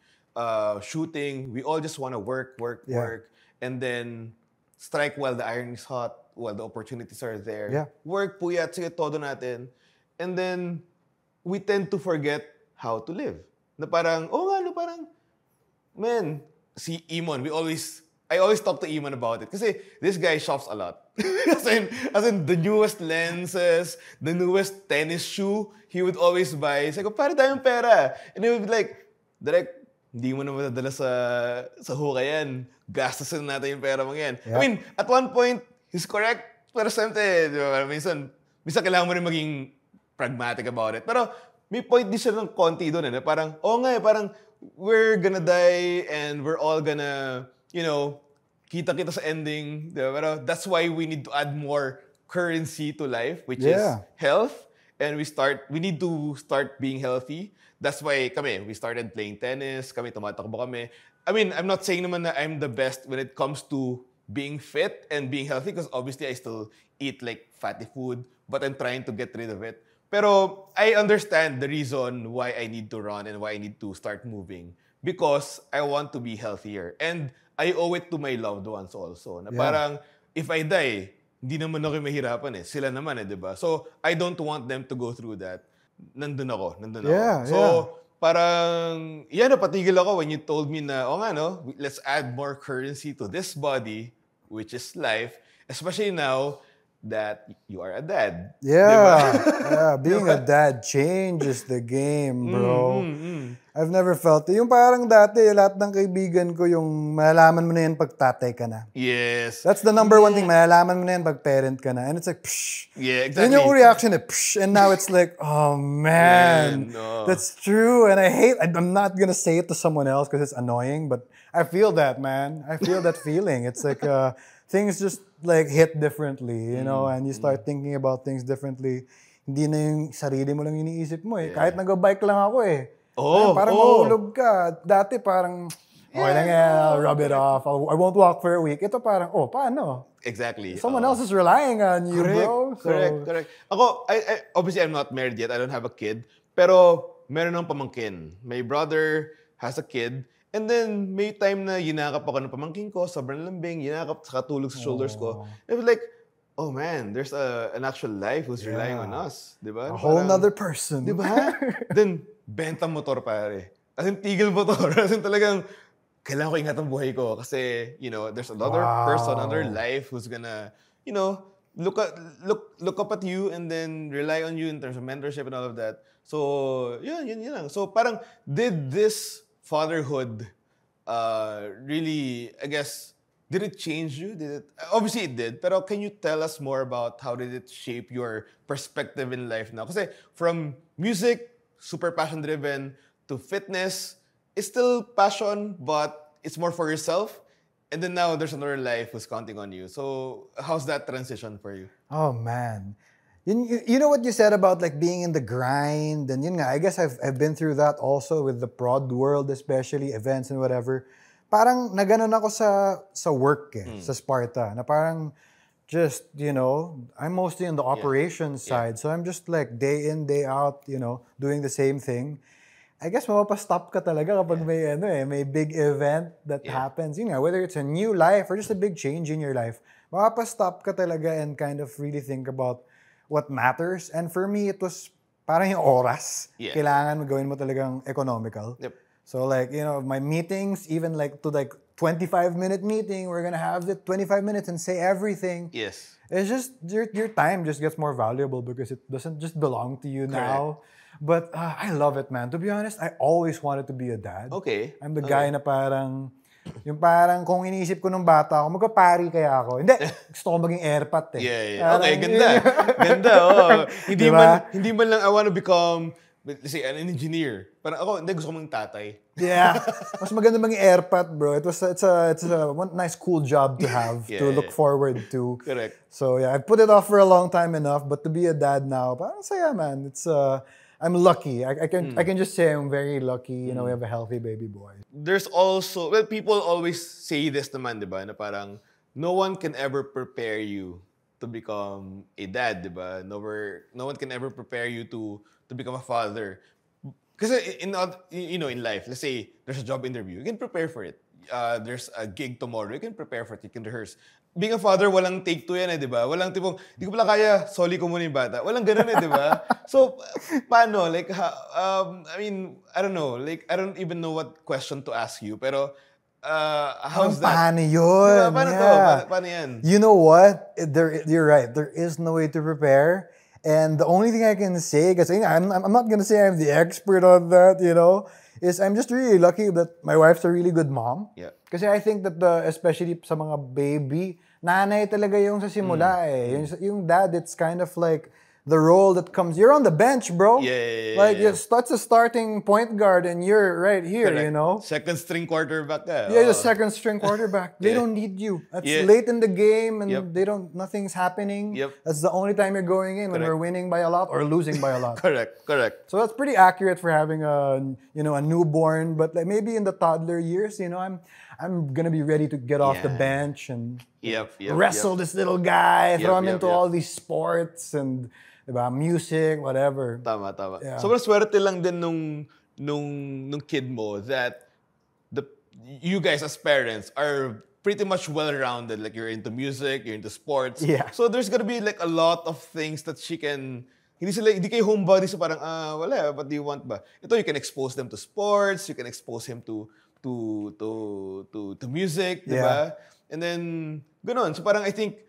shooting. We all just want to work. Yeah. And then strike while the iron is hot, while the opportunities are there. Yeah. Work, puyat, sige, todo natin. And then, we tend to forget how to live. Na parang, man, si Imon, I always talk to Imon about it. Kasi this guy shops a lot. as in the newest lenses, the newest tennis shoe, he would always buy. Sabi ko, pare tayong pera. And he would be like, Direk, hindi mo na matadala sa hukay yan. Gastasin natin yung pera mo yan. Yeah. I mean, at one point, he's correct. Pero siyempre, di ba, minsan kailangan mo rin maging pragmatic about it. Pero may point din siya ng konti doon. Na parang, parang we're gonna die and we're all gonna, kita-kita sa ending. Diba? Pero that's why we need to add more currency to life, which is health. And we need to start being healthy. That's why we started playing tennis, tumatakbo kami. I mean, I'm not saying naman na I'm the best when it comes to being fit and being healthy because obviously I still eat like fatty food, but I'm trying to get rid of it. Pero I understand the reason why I need to run and why I need to start moving because I want to be healthier. And I owe it to my loved ones also. Na parang, if I die, hindi naman ako mahirapan eh. Sila naman eh, di ba? So, I don't want them to go through that. Nandun ako. So, parang, napatigil ako when you told me na, let's add more currency to this body, which is life, especially now that you are a dad. Yeah. Being a dad changes the game, bro. I've never felt it. Yung parang dati, lahat ng kaibigan ko, yung malalaman mo na yan pag tatay ka na. Yes. That's the number one thing, malalaman mo na yan pag parent ka na. And it's like, psh. Yeah, exactly. Yun yung reaction eh, psh. And now it's like, oh man, no. That's true. And I'm not gonna say it to someone else because it's annoying, but I feel that, man. I feel that feeling. It's like, things just like hit differently, and you start thinking about things differently. Hindi na yung sarili mo lang iniisip mo eh. Kahit nag-bike lang ako eh. Parang mahulog ka. Dati parang, okay lang yan, I'll rub it off. I won't walk for a week. Ito parang, paano? Exactly. Someone else is relying on you, bro. So, Correct. Ako, obviously I'm not married yet. I don't have a kid. Pero meron ng pamangkin. My brother has a kid. And then, may time na yinakap ako ng pamangkin ko, sobrang lambing, yinakap, saka tulog sa shoulders ko. It was like, oh man, there's an actual life who's relying on us. Diba? A whole nother person. Diba? Then, benta motor pare. As in, tigil motor. As in, talagang, kailangan ko ingatan buhay ko kasi, there's another person, another life who's gonna, look up at you and then rely on you in terms of mentorship and all of that. So, yun lang. So, parang, did this fatherhood really, I guess, did it change you? Obviously, it did. Pero can you tell us more about how did it shape your perspective in life now? Kasi from music, super passion-driven, to fitness, it's still passion, but it's more for yourself. And then now there's another life who's counting on you. So how's that transition for you? Oh man. You know what you said about like being in the grind, and yun nga, I guess I've been through that also with the prod world, especially events and whatever. Parang naganon ako sa work sa Sparta. Na parang just, I'm mostly on the operations side. So I'm just like day in, day out, doing the same thing. I guess mapapastop ka talaga kapag may big event that happens. Whether it's a new life or just a big change in your life, mapapastop ka talaga and kind of really think about what matters. And for me, it was parang yung oras. Kailangan gawin mo talagang economical. Yep. So like, my meetings, even like to like 25-minute meeting, we're gonna have the 25 minutes and say everything. Yes. It's just, your time just gets more valuable because it doesn't just belong to you now. But I love it, man. To be honest, I always wanted to be a dad. Okay. I'm the guy na parang, yung parang kung iniisip ko nung bata ako, magpapari kaya ako. Hindi, gusto ko maging airpat Yeah. Okay, ganda. Ganda, oh. Hindi man lang I want to become, let's say, an engineer. Parang ako, hindi, gusto ko maging tatay. Yeah. Mas maganda maging airpat, bro. It's a one nice, cool job to have, to look forward to. Correct. So yeah, I've put it off for a long time enough, but to be a dad now, parang saya, man. It's, I'm lucky. I can just say I'm very lucky. We have a healthy baby boy. There's also, people always say this naman, di ba? Na parang, no one can ever prepare you to become a dad, di ba? No one can ever prepare you to become a father. Kasi in life, let's say there's a job interview, you can prepare for it. There's a gig tomorrow, you can prepare for it, you can rehearse. Being a father, walang take two yan di ba? Walang tipong, di ko pala kaya, soli ko muna yung bata. Walang ganun di ba? So, paano? Like, I mean, I don't know. Like, I don't even know what question to ask you. Pero, how's that? Paano yun? Diba? Paano to? Paano yan? You know what? You're right. There is no way to prepare. And the only thing I can say, because I'm not going to say I'm the expert on that, is I'm just really lucky that my wife's a really good mom. Yeah. Kasi I think that especially sa mga baby, nanay talaga yung sa simula Yung dad, it's kind of like the role that comes. You're on the bench, bro. Yeah. That's a starting point guard and you're right here, Correct. Second string quarterback ka. Yeah, the second string quarterback. They don't need you. That's late in the game and nothing's happening. Yep. That's the only time you're going in when we're winning by a lot or losing by a lot. Correct. So that's pretty accurate for having a newborn, but like maybe in the toddler years, I'm gonna be ready to get off the bench and wrestle this little guy, throw him into all these sports and diba, music, whatever. Tama. Yeah. Sobrang swerte lang din nung kid mo that you guys as parents are pretty much well-rounded. Like you're into music, you're into sports. Yeah. So there's gonna be like a lot of things that she can. Hindi kayo homebody, so parang wala, what do you want ba? Ito, you can expose them to sports, you can expose him to music, diba? And then ganon. So parang I think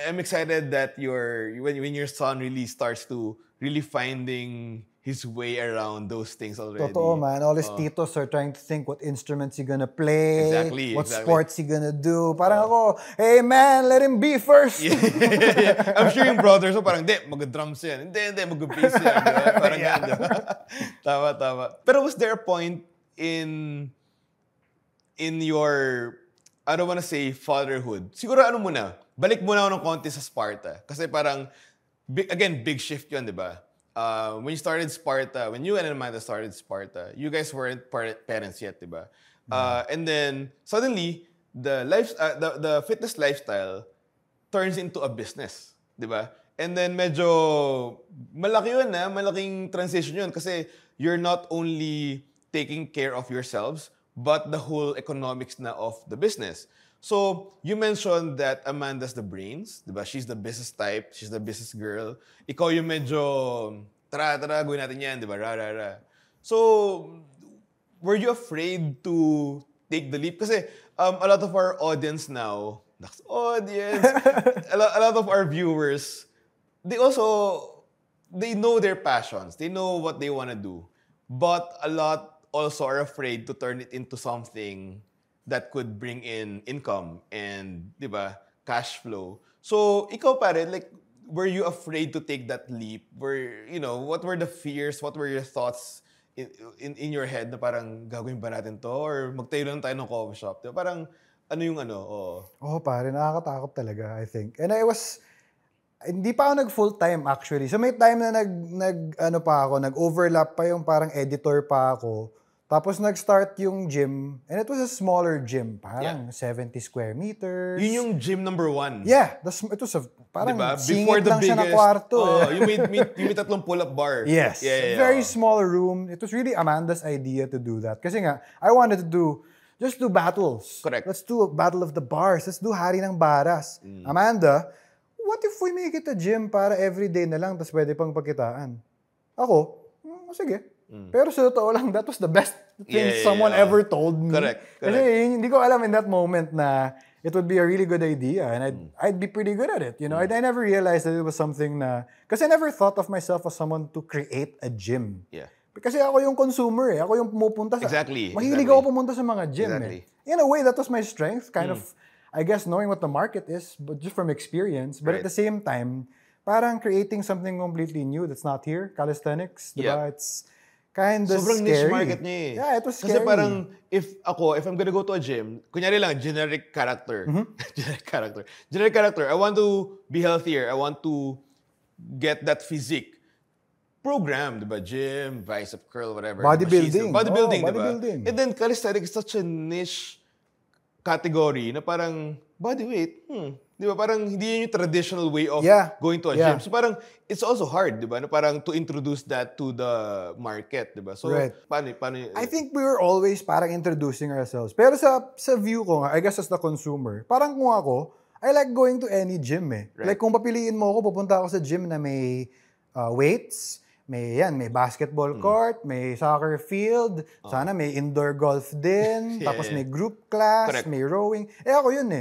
I'm excited that when your son really starts to really finding his way around those things already. Totoo, man. All his titos are trying to think what instruments he gonna play, what sports he gonna do. Parang ako, hey man, let him be first. Yeah. I'm sure yung brothers so parang, mag-drums yan. Hindi, mag-bass yan. Diba? Parang yan, diba? Tama. Pero was there a point in your, I don't wanna say fatherhood. Siguro balik muna ako ng konti sa Sparta. Kasi parang, big shift yun, di ba? When you started Sparta, when you and Amanda started Sparta, you guys weren't parents yet, di ba? And then, suddenly, the fitness lifestyle turns into a business, di ba? And then, medyo malaki yun, malaking transition yun. Kasi you're not only taking care of yourselves, but the whole economics na of the business. So, you mentioned that Amanda's the brains, diba? She's the business type, she's the business girl. Ikaw yung medyo, tara, gawin natin yan, diba? Ra. So, were you afraid to take the leap. Kasi a lot of our audience now, a lot of our viewers, they know their passions. They know what they want to do. But a lot also are afraid to turn it into something that could bring in income and, di ba, cash flow. So, ikaw pare, like, were you afraid to take that leap? What were the fears? What were your thoughts in your head na parang gagawin ba natin to? Or magtayo lang tayo ng coffee shop? Diba? Parang, ano yung ano? Oh, pare, nakakatakot talaga, I think. And hindi pa ako nag-full-time actually. So may time na nag-overlap pa yung parang editor pa ako. Tapos nag-start yung gym, and it was a smaller gym, parang 70 square meters. Yun yung gym number 1. Yeah, it was parang diba? singit lang siya na kwarto. You made tatlong pull-up bar. Yes, very small room. It was really Amanda's idea to do that. Kasi nga, I wanted to just do battles. Correct. Let's do a battle of the bars. Let's do Hari ng Baras. Amanda, what if we make it a gym para everyday na lang, tapos pwede pang pagkitaan? Ako, sige. Pero sa totoo lang, that was the best thing someone ever told me. Correct. Kasi hindi ko alam in that moment na it would be a really good idea and I'd be pretty good at it. You know, I never realized that it was something na... Kasi I never thought of myself as someone to create a gym. Yeah. Kasi ako yung consumer Ako yung pumupunta sa... Exactly. Mahilig ako pumunta sa mga gym Exactly. In a way, that was my strength. Kind of, I guess, knowing what the market is, but just from experience. But at the same time, parang creating something completely new that's not here. Calisthenics, diba? It's... kind of sobrang scary. niche market niya eh. Yeah, it was scary. Kasi parang, if I'm gonna go to a gym, kunyari lang, generic character. Generic character. I want to be healthier. I want to get that physique. Program, diba? Gym, bicep curl, whatever. Bodybuilding. Bodybuilding, diba? Bodybuilding. And then, calisthenics is such a niche category na parang, body weight, di ba? Parang hindi yun yung traditional way of going to a gym. So parang, it's also hard, di ba? Na parang to introduce that to the market, di ba? So, paano I think we were always parang introducing ourselves. Pero sa view ko nga, I guess as the consumer, parang kung ako, I like going to any gym Like kung papiliin mo ako, pupunta ako sa gym na may weights, may basketball court, may soccer field, sana may indoor golf din, tapos may group class, may rowing. Ako yun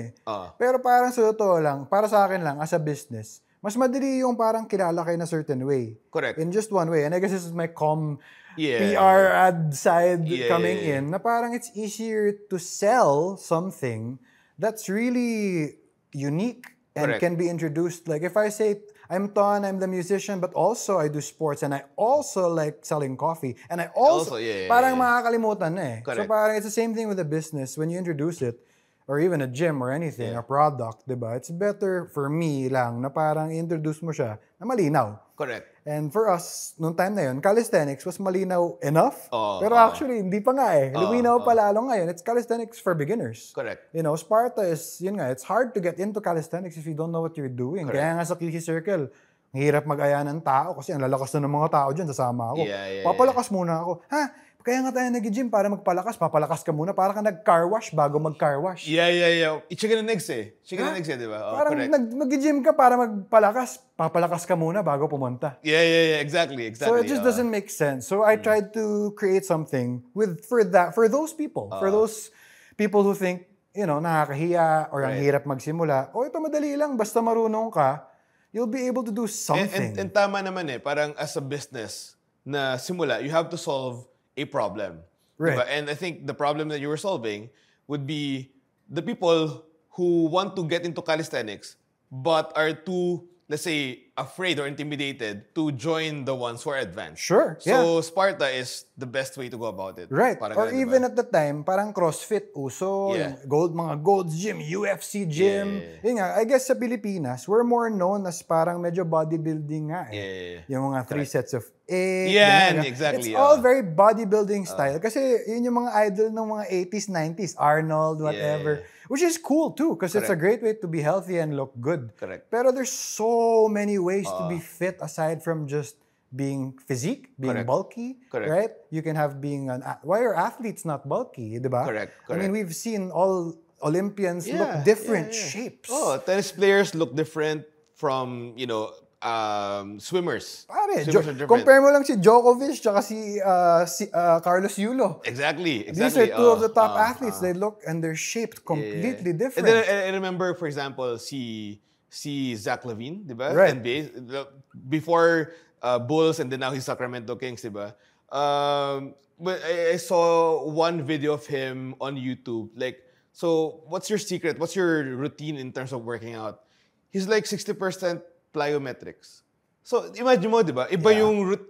Pero parang sa totoo lang, para sa akin lang, as a business, mas madali yung parang kilala kayo na certain way. Correct. In just one way. And I guess this is my PR ad side coming in, na parang it's easier to sell something that's really unique and can be introduced. Like if I say, I'm Ton, I'm the musician, but also I do sports and I also like selling coffee. And I also parang makakalimutan na So parang it's the same thing with a business. When you introduce it, or even a gym or anything, a product, diba? It's better for me lang na parang introduce mo siya na malinaw. Correct. And for us, noong time na yun, calisthenics was malinaw enough. Pero actually, hindi pa nga Luminaw pa lalo ngayon. It's calisthenics for beginners. Correct. You know, Sparta is, it's hard to get into calisthenics if you don't know what you're doing. Kaya nga sa Kiki Circle, ang hirap mag-aya ng tao kasi ang lalakas na ng mga tao dyan, sasama ako. Papalakas muna ako. Kaya nga tayo nag-gym para magpalakas. Papalakas ka muna para ka nag-car wash bago mag-car wash. Chicken and eggs Chicken and eggs di ba? Parang nag-gym ka para magpalakas. Papalakas ka muna bago pumunta. Exactly. So it just doesn't make sense. So I tried to create something for those people. For those people who think, nakakahiya or ang hirap magsimula. Ito madali lang. Basta marunong ka, you'll be able to do something. And tama naman parang as a business na simula, you have to solve a problem. Right. Diba? And I think the problem that you were solving would be the people who want to get into calisthenics but are too, let's say, afraid or intimidated to join the ones who are advanced. Sure. So Sparta is the best way to go about it. Right. Parang or even at the time, parang CrossFit uso, mga Gold's Gym, UFC Gym. Yun nga, I guess sa Pilipinas, we're more known as parang medyo bodybuilding nga Yung mga 3 sets of 8. Exactly. It's all very bodybuilding style. Kasi yun yung mga idol ng mga 80s, 90s, Arnold, whatever. Which is cool too, because it's a great way to be healthy and look good. Correct. Pero there's so many ways to be fit aside from just being physique, being bulky, right? You can have why are athletes not bulky, diba? Correct. I mean, we've seen all Olympians look different shapes. Tennis players look different from, Pare, swimmers. Swimmers are different. compare mo lang si Djokovic tsaka si Carlos Yulo. Exactly. These are two of the top athletes. They look and they're shaped completely different. And then I remember, for example, si Zach LaVine, di ba? Right. NBA, before Bulls and then now he's Sacramento Kings, di ba? But I saw one video of him on YouTube. Like, so what's your secret? What's your routine in terms of working out? He's like 60% plyometrics. So imagine mo, di ba? Iba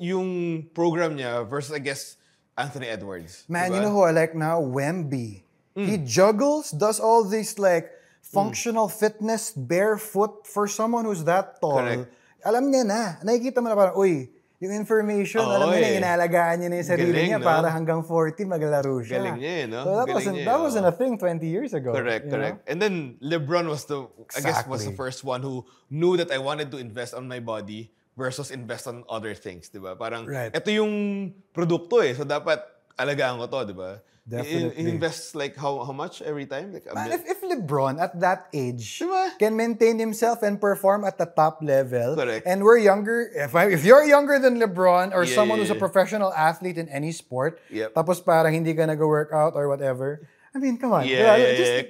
yung program niya versus, I guess, Anthony Edwards. Man, diba? you know who I like now? Wemby. He juggles, does all these like functional fitness barefoot for someone who's that tall. Correct. Alam niya na. Nakikita mo na parang, uy, yung information, alam niya na, inalagaan niya na yung sarili Galing, niya no? para hanggang 40 maglaro siya. Galing niya, no? So that wasn't a thing 20 years ago. Correct. And then LeBron was I guess was the first one who knew that I wanted to invest on my body versus invest on other things, di ba? Parang, ito yung produkto eh. So dapat alagaan ko to, di ba? Definitely. He invests like how much every time? Like Man, if LeBron at that age Diba? can maintain himself and perform at the top level, Correct. and we're younger, if you're younger than LeBron or someone who's a yeah. professional athlete in any sport, Yep. tapos parang hindi ka nag-work out or whatever, I mean, come on. Yeah.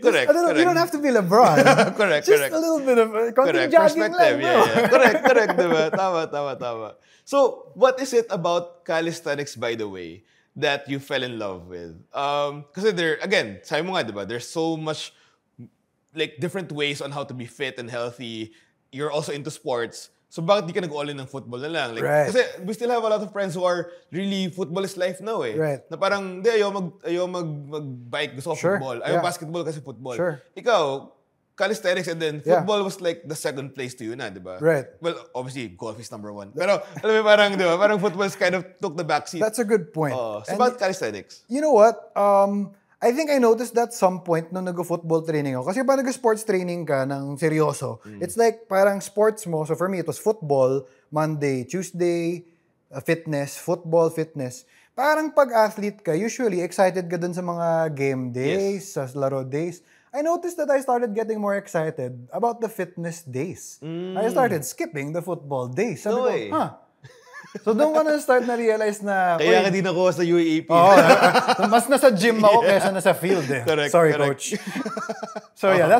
Correct, a little, you correct. don't have to be LeBron. Correct, Just correct. a little bit of konting Correct. jogging lang, Perspective. bro. Correct, diba? Tama. So, what is it about calisthenics, by the way, that you fell in love with? Kasi again, sabi mo nga, diba? There's so much, like, different ways on how to be fit and healthy. You're also into sports. So, bakit di ka nag-all-in ng football na lang? Like, Right. Kasi we still have a lot of friends who are really football is life now eh. Right. Na parang, ayaw mag-bike, gusto ko Sure, football. Ayaw yeah. basketball kasi football. Sure. Ikaw, calisthenics and then football was like the second place to you na, di ba? Right. Well, obviously, golf is number one. Pero, alam mo, parang, di ba? Parang football kind of took the backseat. That's a good point. So, And about calisthenics? you know what? I think I noticed that some point nung nag-football training ako. Kasi parang nag-sports training ka ng seryoso. It's like parang sports mo. So for me, it was football, Monday, Tuesday, fitness, football, fitness. Parang pag-athlete ka, usually excited ka dun sa mga game days, sa laro days. I noticed that I started getting more excited about the fitness days. I started skipping the football days. Sabi No way. ko, So doon ko na-start na realize na, Kaya ka din ako sa UAAP. mas nasa gym ako kaysa nasa field eh. Correct, Sorry, correct. coach. So yeah,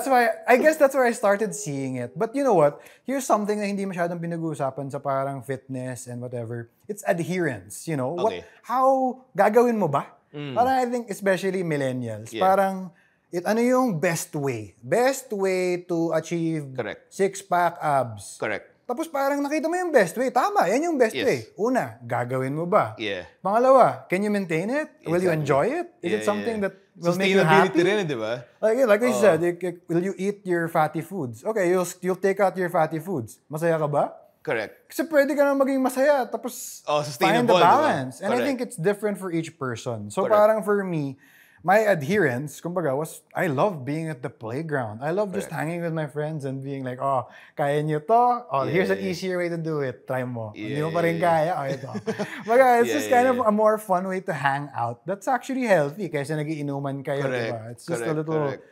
I guess that's where I started seeing it. But you know what? Here's something na hindi masyadong pinag-uusapan sa parang fitness and whatever. It's adherence, you know? Okay. How gagawin mo ba? Parang I think especially millennials, Yeah. parang ano yung best way? Best way to achieve Correct. six-pack abs. Correct. Tapos parang nakita mo yung best way. Tama, yan yung best Yes. way. Una, gagawin mo ba? Yeah. Pangalawa, can you maintain it? Will you Exactly. enjoy it? Is it something that will make you Sustainability happy? rin, di ba? Like we said, will you eat your fatty foods? Okay, you'll take out your fatty foods. Masaya ka ba? Correct. Kasi pwede ka na maging masaya, tapos find the Sustainable, balance. di ba? And I Correct. think it's different for each person. So Correct. parang for me, my adherence, kumbaga, was I love being at the playground. I love just hanging with my friends and being like, oh, kaya niyo to? Oh, here's an easier way to do it. Try mo. Hindi mo pa rin kaya? Oh, ito. Baga, it's just kind of a more fun way to hang out. That's actually healthy kaysa nagiinuman kayo, Correct. diba? It's just a Correct, little correct.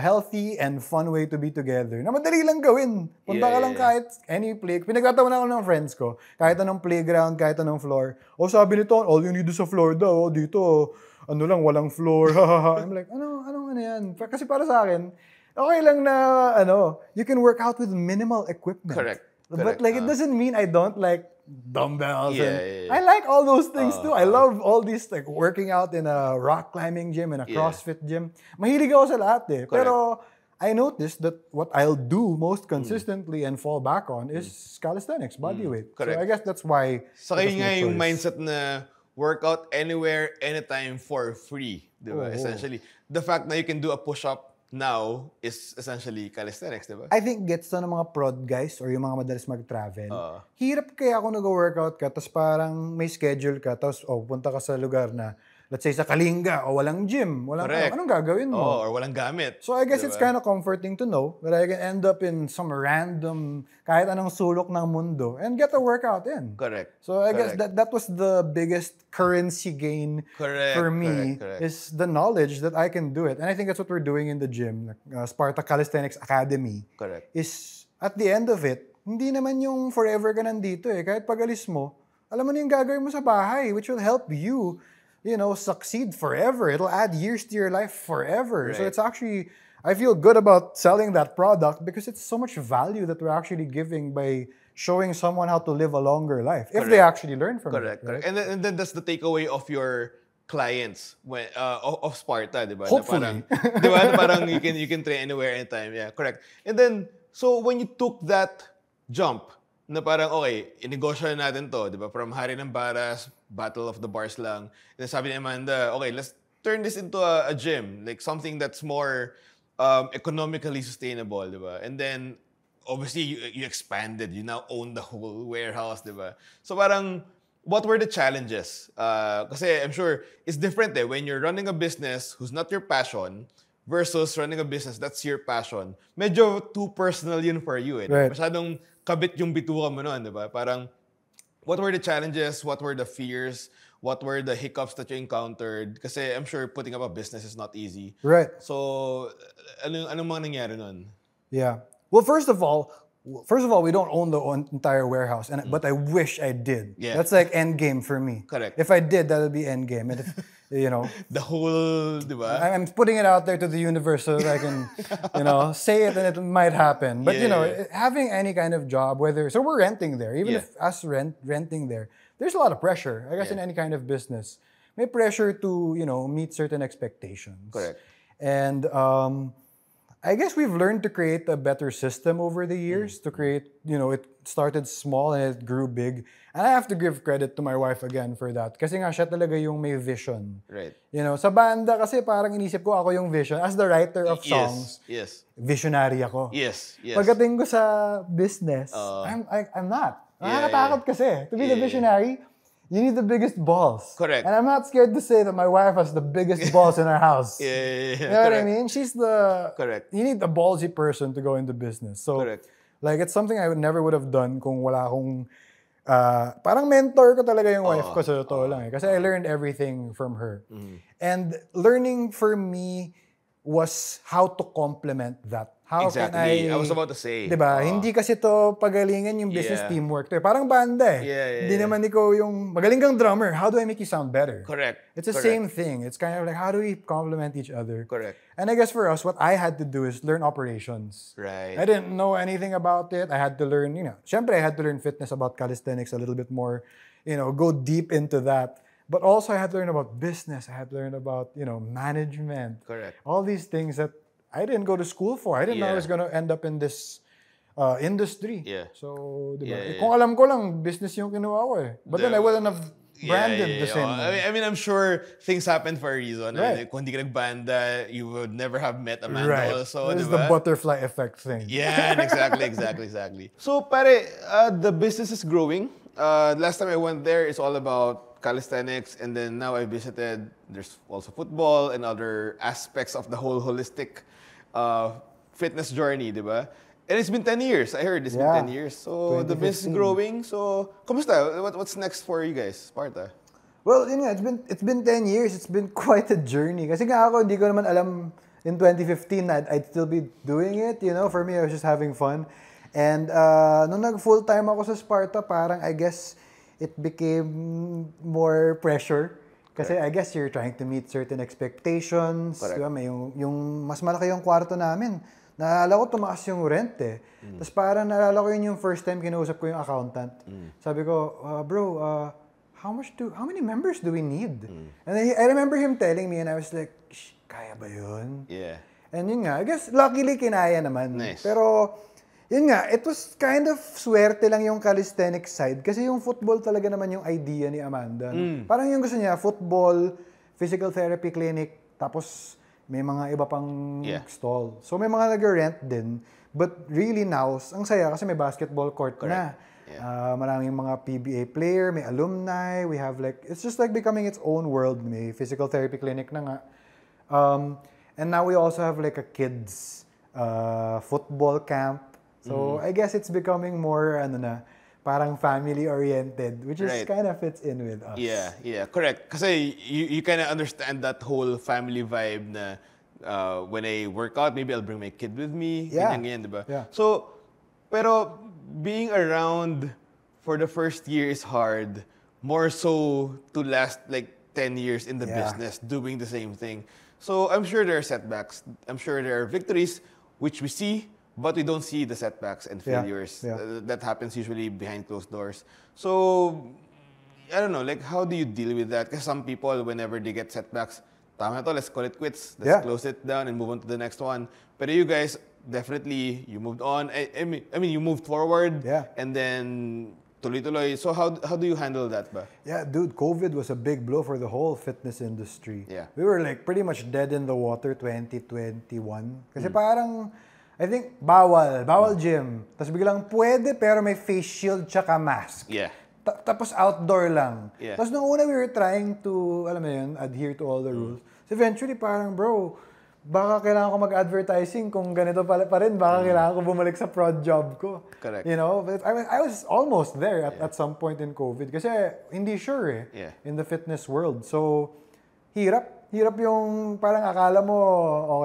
healthy and fun way to be together. Na madali lang gawin. Punta ka lang Yeah. kahit any play. Pinagtatawanan ako ng friends ko. Kahit anong playground, kahit anong floor. O sabi nito, all you need is a floor daw. Dito, ano lang, walang floor. I'm like, ano yan? Kasi para sa akin, okay lang na, you can work out with minimal equipment. Correct. But like, it doesn't mean I don't like dumbbells. Yeah, and yeah. I like all those things too. I love all these, like, working out in a rock climbing gym and a CrossFit gym. Mahilig ako sa lahat eh. Pero I noticed that what I'll do most consistently and fall back on is calisthenics, body weight. Correct. So I guess that's why Saka it was yun my nga yung choice. mindset na workout anywhere, anytime for free. Di ba? Essentially. The fact na you can do a push-up now is essentially calisthenics, di ba? I think gets to ng mga prod guys or yung mga madalas mag-travel. Hirap kaya kung nag-workout ka, tapos parang may schedule ka, tapos punta ka sa lugar na, let's say sa Kalinga, o walang gym, walang Correct. anong gagawin mo? Or walang gamit. So I guess it's Diba? kind of comforting to know that I can end up in some random, kahit anong sulok ng mundo, and get a workout in. Correct. So I guess Correct. that was the biggest currency gain Correct, for me, correct. is the knowledge that I can do it. And I think that's what we're doing in the gym, Sparta Calisthenics Academy. Correct. Is at the end of it, hindi naman yung forever ka nandito eh. Kahit pag-alis mo, alam mo na yung gagawin mo sa bahay, which will help you, succeed forever. It'll add years to your life forever. So Right. it's actually, I feel good about selling that product because it's so much value that we're actually giving by showing someone how to live a longer life. If they Correct. actually learn from Correct, it. correct. Right? And then that's the takeaway of your clients when of Sparta, di ba? Hopefully. Na parang, di ba? Na parang you can train anywhere, anytime. Yeah, correct. And then, so when you took that jump, na parang, okay, inegosyo na natin to, di ba? From Hari ng Baras, Battle of the Bars lang. And then sabi ni Amanda, okay, let's turn this into a gym. Like something that's more economically sustainable, di ba? And then, obviously, you expanded. You now own the whole warehouse, di ba? So parang, what were the challenges? Kasi I'm sure it's different when you're running a business who's not your passion versus running a business that's your passion. Medyo too personal yun for you. Right. Masyadong kabit yung bituka mo nun, di ba? Parang, what were the challenges? What were the fears? What were the hiccups that you encountered? Kasi I'm sure putting up a business is not easy. Right. So, anong mga nangyari nun? Yeah. Well, first of all, we don't own the entire warehouse, but I wish I did. Yeah. That's like end game for me. Correct. If I did, that would be end game. And if, The whole, di ba? I'm putting it out there to the universe so that I can, say it and it might happen. But Yeah. having any kind of job, so we're renting there. Even Yeah. if us renting there, there's a lot of pressure. I guess in any kind of business, may pressure to meet certain expectations. Correct. And I guess we've learned to create a better system over the years. To create, it started small and it grew big. And I have to give credit to my wife again for that. Kasi nga siya talaga yung may vision. Right. Sa banda kasi parang inisip ko ako yung vision. As the writer of songs, Yes. visionary ako. Yes. Yes. Pagdating ko sa business, I'm not. Nakakatakot kasi. To be the visionary, you need the biggest balls. Correct. And I'm not scared to say that my wife has the biggest balls in our house. Yeah. You know what I mean? She's the... Correct. You need a ballsy person to go into business. So, Correct. like, it's something I never would have done kung wala akong... parang mentor ko talaga yung wife ko sa totoo lang. Kasi I learned everything from her. And learning for me was how to complement that. How Exactly. can I was about to say. Diba? Hindi kasi to pagalingan yung business Yeah. teamwork. To. Parang banda eh. Yeah. Hindi naman ikaw yung magaling kang drummer. How do I make you sound better? Correct. It's the Correct. same thing. It's kind of like, how do we complement each other? Correct. And I guess for us, what I had to do is learn operations. Right. I didn't know anything about it. I had to learn, syempre I had to learn fitness, about calisthenics a little bit more, go deep into that. But also I had to learn about business. I had to learn about, management. Correct. All these things that I didn't go to school for. I didn't know I was going to end up in this industry. Yeah. So, diba? Yeah. Kung alam ko lang, business yung kinuha ko eh. But then I wouldn't have branded the same way. I mean, I'm sure things happen for a reason. Right. Kung hindi ka nagbanda, you would never have met Amanda Right. also. This is diba? the butterfly effect thing. Yeah, exactly. So, pare, the business is growing. Last time I went there, it's all about calisthenics, and then now I visited. There's also football and other aspects of the whole holistic fitness journey, di ba? And it's been 10 years. I heard it's been 10 years. So the business is 2015. growing. So, kumusta? What's next for you guys, Sparta? Well, yun nga, it's been 10 years. It's been quite a journey. Kasi nga ako, hindi ko naman alam in 2015 na I'd still be doing it. For me, I was just having fun. And nung nag-full-time ako sa Sparta, parang I guess it became more pressure. Kasi I guess you're trying to meet certain expectations. Correct. Diba? May yung mas malaki yung kwarto namin. Naalala ko, tumaas yung rent eh. Tapos parang naalala ko yun yung first time kinausap ko yung accountant. Sabi ko, bro, how many members do we need? And then I remember him telling me and I was like, kaya ba yun? Yeah. And yun nga, I guess luckily kinaya naman. Nice. Pero yun nga, it was kind of swerte lang yung calisthenics side kasi yung football talaga naman yung idea ni Amanda. No? Parang yung gusto niya, football, physical therapy clinic, tapos may mga iba pang stall. So may mga nag-rent din. But really now, ang saya kasi may basketball court na. Yeah. Maraming mga PBA player, may alumni, we have it's just like becoming its own world. May physical therapy clinic na nga. And now we also have like a kids football camp. So I guess it's becoming more parang family-oriented, which is kind of fits in with us. Yeah, correct. Kasi you kind of understand that whole family vibe na when I work out, maybe I'll bring my kid with me. Yeah. Ganyan, diba? Yeah. So, pero being around for the first year is hard. More so to last like 10 years in the Yeah. business doing the same thing. So I'm sure there are setbacks. I'm sure there are victories which we see, but we don't see the setbacks and Yeah. failures. Yeah. That happens usually behind closed doors. So I don't know, like how do you deal with that? Because some people, whenever they get setbacks, tama to, let's call it quits. Let's Yeah. close it down and move on to the next one. But you guys, definitely, you moved on. I mean, you moved forward. Yeah. And then tuloy-tuloy. So how do you handle that ba? Yeah, dude, COVID was a big blow for the whole fitness industry. Yeah. We were like pretty much dead in the water 2021. Kasi parang, I think, bawal gym. Tapos biglang pwede pero may face shield tsaka mask. Yeah. Tapos outdoor lang. Yeah. Tapos nung una we were trying to, alam mo yun, adhere to all the rules. So eventually parang, bro, baka kailangan ko mag-advertising kung ganito pa rin. Baka kailangan ko bumalik sa prod job ko. Correct. You know, but I was almost there at some point in COVID kasi hindi sure Yeah. in the fitness world. So, hirap. Hirap yung parang akala mo,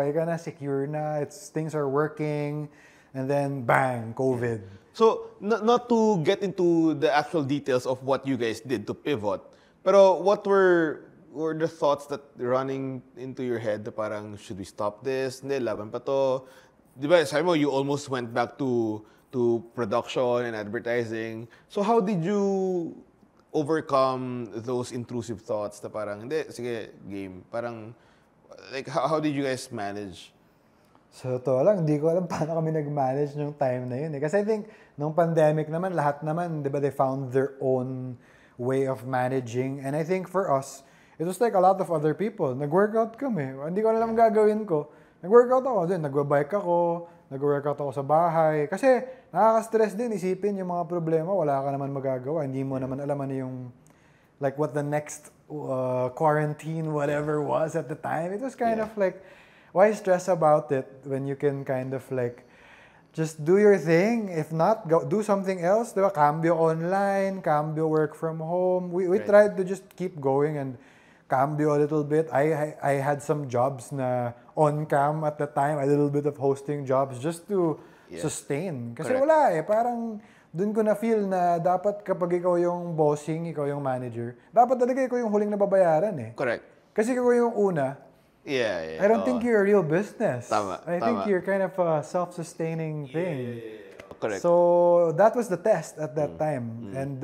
okay ka na, secure na, things are working, and then bang, COVID. So, not to get into the actual details of what you guys did to pivot, pero what were the thoughts that running into your head na parang, should we stop this? Hindi, laban pa to. Di ba, sabi mo, you almost went back to production and advertising. So, how did you overcome those intrusive thoughts na parang, hindi, sige, game. Parang, like, how did you guys manage? So, to lang, hindi ko alam paano kami nag-manage yung time na yun. Kasi I think, nung pandemic naman, lahat naman, di ba, they found their own way of managing. And I think for us, it was like a lot of other people. Nag-workout kami. Hindi ko alam gagawin ko. Nag-workout ako din. Nag-bike ako. Nag-workout ako sa bahay. Kasi nakaka-stress din isipin yung mga problema. Wala ka naman magagawa. Hindi mo naman alam ano yung like what the next quarantine whatever was at the time. It was kind of like, why stress about it when you can kind of like just do your thing. If not, go do something else. Diba? Cambio online, cambio work from home. We tried to just keep going and cambio a little bit. I had some jobs na on cam at the time, a little bit of hosting jobs just to sustain. Kasi Correct. wala parang dun ko na feel na dapat kapag ikaw yung bossing, ikaw yung manager, dapat talaga ikaw yung huling nababayaran Correct. Kasi ikaw yung una, Yeah. I don't think you're a real business. Tama, I think tama. you're kind of a self-sustaining thing. Correct. So, that was the test at that time. And,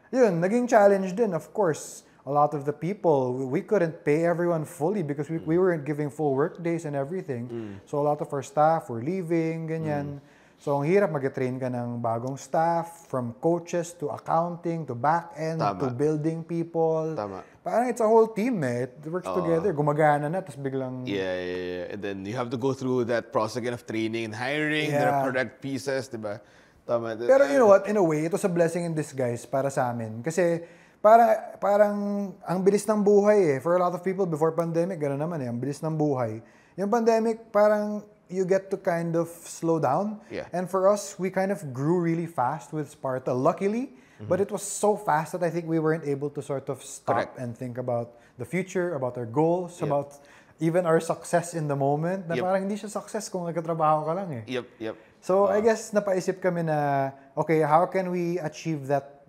yun, naging challenge din, of course. A lot of the people, we couldn't pay everyone fully because we weren't giving full work days and everything. So, a lot of our staff were leaving, ganyan. So, ang hirap mag-train ka ng bagong staff, from coaches to accounting, to back-end, Tama. to building people. Tama. Parang it's a whole team It works together. Gumagana na, tapos biglang... Yeah. And then you have to go through that process again of training and hiring the Yeah. correct pieces, di ba? Tama. Pero you know what? In a way, it was a blessing in disguise para sa amin. Kasi parang ang bilis ng buhay For a lot of people before pandemic, gano'n naman Ang bilis ng buhay. Yung pandemic, parang you get to kind of slow down. Yeah. And for us, we kind of grew really fast with Sparta, luckily. But it was so fast that I think we weren't able to sort of stop Correct. and think about the future, about our goals, about even our success in the moment. Na Yep. parang hindi siya success kung nagkatrabaho ka lang Yep. So I guess napaisip kami na, okay, how can we achieve that,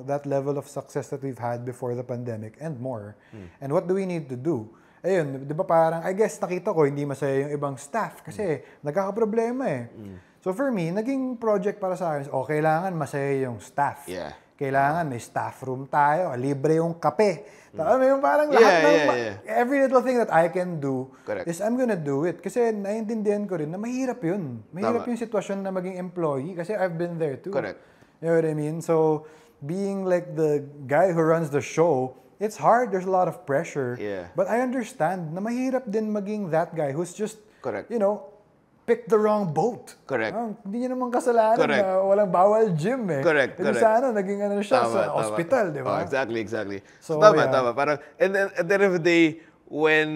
that level of success that we've had before the pandemic and more? And what do we need to do? Ayun, di ba parang, I guess nakita ko hindi masaya yung ibang staff kasi nagkakaproblema So for me, naging project para sa akin, kailangan masaya yung staff. Yeah. Kailangan may staff room tayo, libre yung kape. Alam mo yung parang Yeah, lahat ng, yeah. every little thing that I can do Correct. is I'm gonna do it. Kasi naiintindihan ko rin na mahirap yun. Mahirap Tama. yung sitwasyon na maging employee kasi I've been there too. Correct. You know what I mean? So, being like the guy who runs the show, it's hard. There's a lot of pressure. Yeah. But I understand na mahirap din maging that guy who's just, Correct. picked the wrong boat. Correct. Hindi niya naman kasalanan Correct. na walang bawal gym Correct. Hindi sana, naging siya sa hospital, di ba? Oh, exactly. So, tama. yeah. Parang, and then at the end of the day, when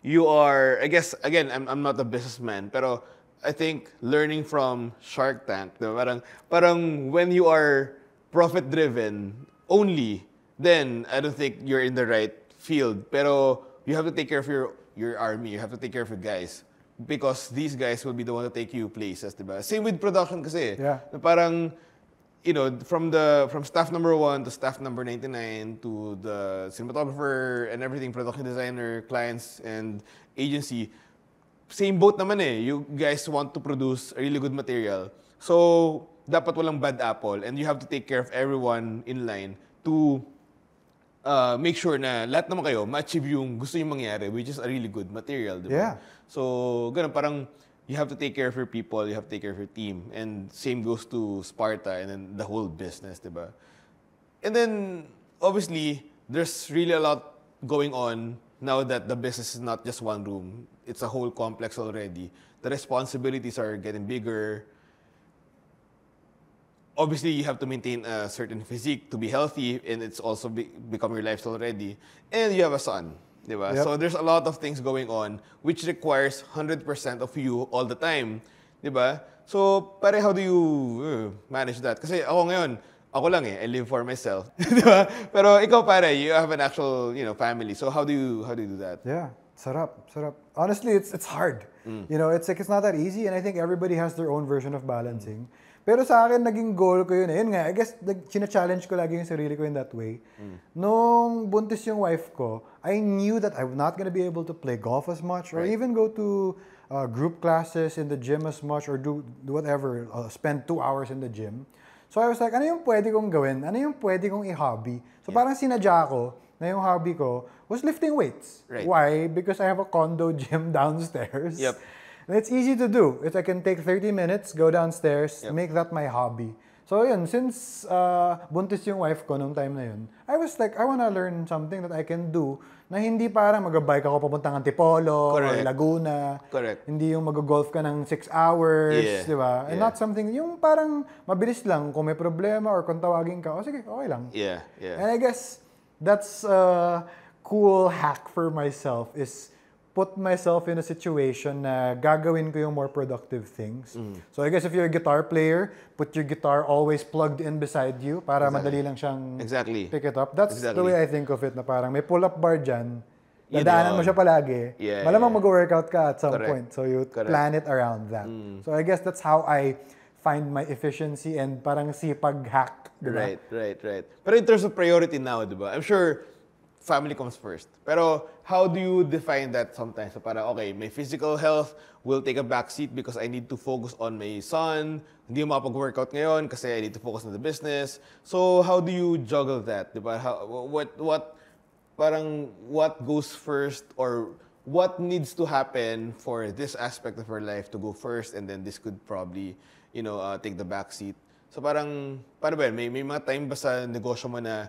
you are, I guess, again, I'm not a businessman, pero I think learning from Shark Tank, diba? Parang when you are profit-driven only, then I don't think you're in the right field. Pero you have to take care of your army. You have to take care of your guys. because these guys will be the one to take you places, diba? Same with production kasi. Yeah. Na parang, from staff number 1 to staff number 99 to the cinematographer and everything, production designer, clients, and agency, same boat naman eh. You guys want to produce a really good material. So, dapat walang bad apple and you have to take care of everyone in line to make sure na lahat naman kayo ma-achieve yung gusto nyo mangyari, which is a really good material, di ba? Yeah. So, ganun, parang you have to take care of your people, you have to take care of your team. And same goes to Sparta and then the whole business, di ba? And then, obviously, there's really a lot going on now that the business is not just one room. It's a whole complex already. The responsibilities are getting bigger. Obviously, you have to maintain a certain physique to be healthy, and it's also become your lifestyle already. And you have a son, di ba? Yep. So there's a lot of things going on, which requires 100% of you all the time, di ba? So, pare, how do you manage that? Kasi ako ngayon, ako lang I live for myself, di ba? Pero ikaw, pare, you have an actual, family. So how do you do that? Yeah, sarap. Honestly, it's hard. It's like it's not that easy, and I think everybody has their own version of balancing. Pero sa akin, naging goal ko yun. Yun nga, I guess, china-challenge ko lagi yung sarili ko in that way. Nung buntis yung wife ko, I knew that I'm not gonna be able to play golf as much or even go to group classes in the gym as much or do whatever, spend 2 hours in the gym. So I was like, ano yung pwede kong gawin? Ano yung pwede kong i-hobby? So parang sinadya ko na yung hobby ko was lifting weights. Right. Why? Because I have a condo gym downstairs. Yep. And it's easy to do. I can take 30 minutes, go downstairs, make that my hobby. So yun, since buntis yung wife ko nung time na yun, I was like, I wanna learn something that I can do na hindi parang mag-bike ako papuntang Antipolo or Laguna. Correct. Hindi yung mag-golf ka ng 6 hours, Yeah. di ba? And not something, yung parang mabilis lang, kung may problema or kung tawagin ka, sige, okay lang. Yeah. And I guess that's a cool hack for myself is put myself in a situation na gagawin ko yung more productive things. So I guess if you're a guitar player, put your guitar always plugged in beside you para madali lang siyang pick it up. That's the way I think of it, na parang may pull-up bar dyan, dadaanan mo siya palagi, malamang mag-workout ka at some point. So you plan it around that. So I guess that's how I find my efficiency and parang sipag hack. Diba? Right. Pero in terms of priority now, diba? I'm sure family comes first. Pero how do you define that sometimes? So para, okay, my physical health will take a backseat because I need to focus on my son. Hindi mo makapag-workout ngayon kasi I need to focus on the business. So how do you juggle that? Diba? What goes first or what needs to happen for this aspect of our life to go first and then this could probably, take the backseat. So parang, paano ba yun? May mga time ba sa negosyo mo na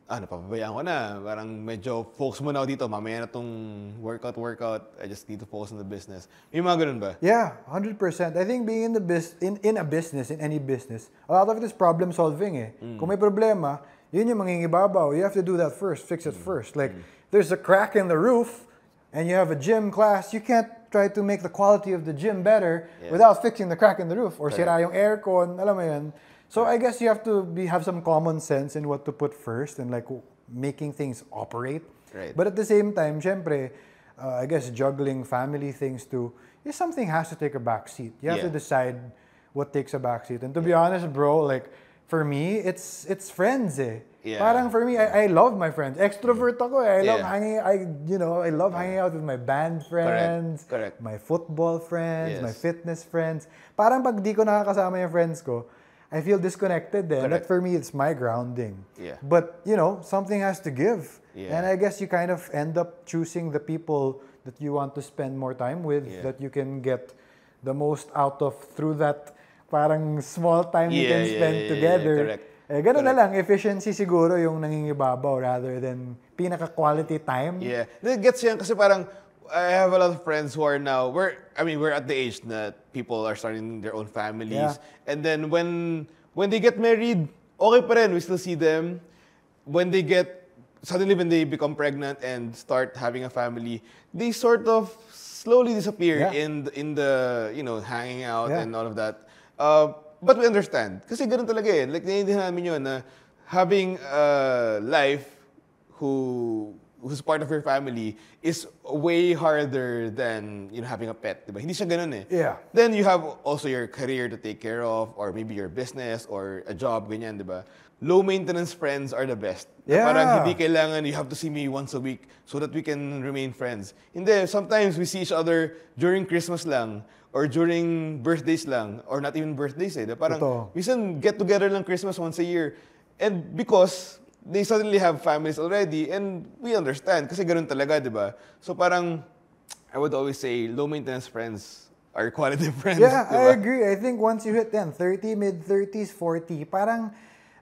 napapabayaan ko na. Parang medyo focus muna ako dito. Mamaya na tong workout. I just need to focus on the business. May mga ganun ba? Yeah, 100%. I think being in a business, in any business, a lot of it is problem solving eh. Kung may problema, yun yung mangingibabaw. You have to do that first, fix it first. Like, there's a crack in the roof and you have a gym class, you can't try to make the quality of the gym better without fixing the crack in the roof or sira yung aircon, alam mo yun. So I guess you have to have some common sense in what to put first and like making things operate. Right. But at the same time, syempre, I guess juggling family things too, something has to take a back seat. You have to decide what takes a back seat. And to be honest, bro, like for me, it's friends eh. Yeah. Parang for me, I love my friends. Extrovert ako eh. I love hanging out with my band friends, Correct. my football friends, my fitness friends. Parang pag di ko nakakasama yung friends ko, I feel disconnected then. That for me, it's my grounding. Yeah. But, something has to give. Yeah. And I guess you kind of end up choosing the people that you want to spend more time with, that you can get the most out of through that parang small time you can spend together. Correct. Ganun na lang, efficiency siguro yung nangingibabaw rather than pinaka-quality time. Yeah. Gets yan kasi parang I have a lot of friends who are now, we're at the age that people are starting their own families. Yeah. And then when they get married, okay pa rin, we still see them. Suddenly when they become pregnant and start having a family, they sort of slowly disappear in the hanging out and all of that. But we understand. Kasi ganun talaga eh. Like, naiintindihan namin yun na having a life who who's part of your family is way harder than having a pet, diba? Hindi siya ganun eh. Yeah. Then you have also your career to take care of, or maybe your business or a job, ganyan, diba? Low maintenance friends are the best. Yeah. Parang hindi kailangan you have to see me once a week so that we can remain friends. Hindi, sometimes we see each other during Christmas lang or during birthdays lang or not even birthdays eh. Diba? Parang Totoo. minsan get together lang Christmas once a year. And because they suddenly have families already and we understand kasi ganun talaga, di ba? So parang I would always say low maintenance friends are quality friends. Yeah, diba? I agree. I think once you hit 30, mid-30s, 40, parang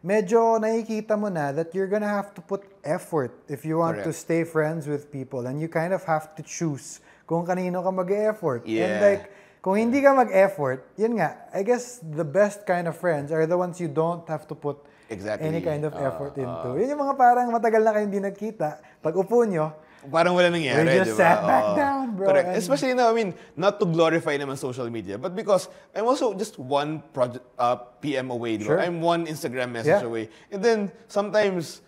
medyo nakikita mo na that you're gonna have to put effort if you want to Correct. stay friends with people, and you kind of have to choose kung kanino ka mag-effort. And Yeah. like, kung hindi ka mag-effort, yun nga, I guess the best kind of friends are the ones you don't have to put Exactly. any kind of effort into. Yun yung mga parang matagal na kayo hindi nagkita. Pag upo nyo, Parang wala nangyari, we just di ba? sat back Oo. down, bro. Correct. and- Especially now, I mean, not to glorify naman social media, but because I'm also just one project PM away, di Sure. ba? I'm one Instagram message Yeah. away. And then, sometimes,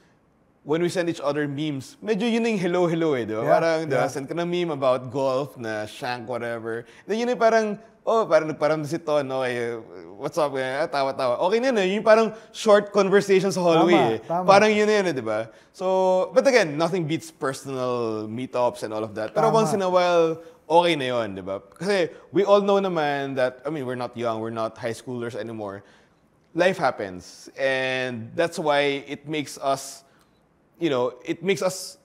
when we send each other memes, medyo yun yung hello eh, di ba? Yeah, Parang, di ba, yeah. send ka na meme about golf, na shank, whatever. Then yun yung parang, parang nagparamdam si Ton, okay, what's up, tawa-tawa. Okay na yun, yung parang short conversation sa hallway eh. Tama. Parang yun na yun, di ba? So, but again, nothing beats personal meetups and all of that. Pero Tama. once in a while, okay na yun, di ba? Kasi we all know naman that, I mean, we're not young, we're not high schoolers anymore. Life happens. And that's why it makes us, it makes us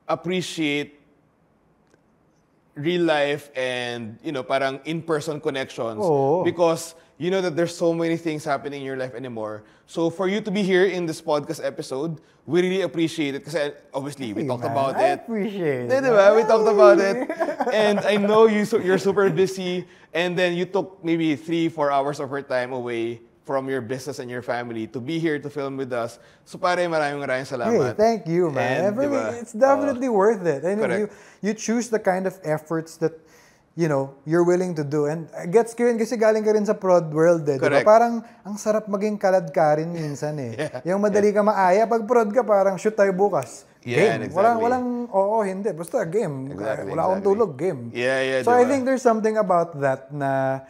appreciate real life and, parang in-person connections. Oo. Because you know that there's so many things happening in your life anymore. So for you to be here in this podcast episode, we really appreciate it. Kasi obviously, we Hey, talked man, about I it. appreciate Eh, it. diba? We talked about it. And I know you're super busy. And then you took maybe 3-4 hours of your time away from your business and your family to be here to film with us. So pare, maraming Hey, salamat. thank you, man. And, diba, It's definitely worth it. And correct. you choose the kind of efforts that, you're willing to do. And gets ko yun kasi galing ka rin sa prod world, eh. Diba? Correct. Parang, ang sarap maging kalad ka rin minsan, eh. Yung madali ka maaya, pag prod ka, parang shoot tayo bukas. Yeah, Game. exactly. Walang, oo, hindi. Basta game. Exactly, Wala akong exactly. tulog, game. Yeah, So I diba? think there's something about that na,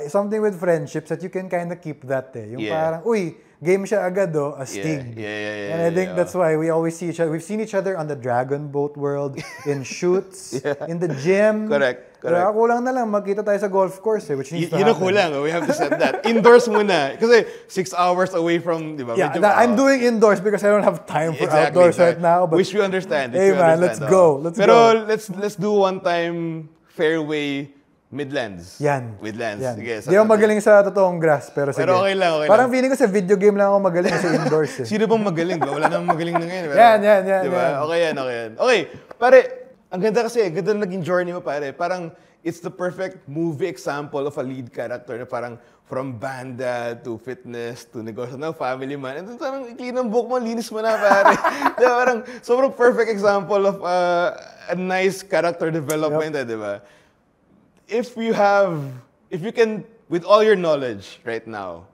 something with friendships that you can kind of keep that, eh. Yung Yeah. parang, uy, game siya agad, astig. Yeah, And I think that's why we always see each other. We've seen each other on the Dragon Boat World, in shoots, in the gym. Correct. Kaya kulang na lang, magkita tayo sa golf course, which needs to Yun ang happen. kulang. We have to set that. Indoors muna. Kasi 6 hours away from, di ba? Yeah, medyo, I'm doing indoors because I don't have time for Exactly, outdoors right exactly. now. But Which we understand. Hey, man, let's go. Let's Pero go. let's do one time fairway Midlands. Yan. Midlands. Yan. Sige, Di ako magaling sa totoong grass, pero sige. Pero okay lang, okay Parang lang. feeling ko sa video game lang ako magaling sa indoors. Eh. Sino bang magaling ba? Wala namang magaling na ngayon. Yan. Di ba? Okay yan. Okay, pare, ang ganda kasi, ang ganda na naging journey mo, pare. Parang, it's the perfect movie example of a lead character na parang from banda to fitness to negosyo na family man. And then parang clean ang buhok mo, linis mo na, pare. Di ba? Parang sobrang perfect example of a nice character development, di ba? If you can, with all your knowledge right now,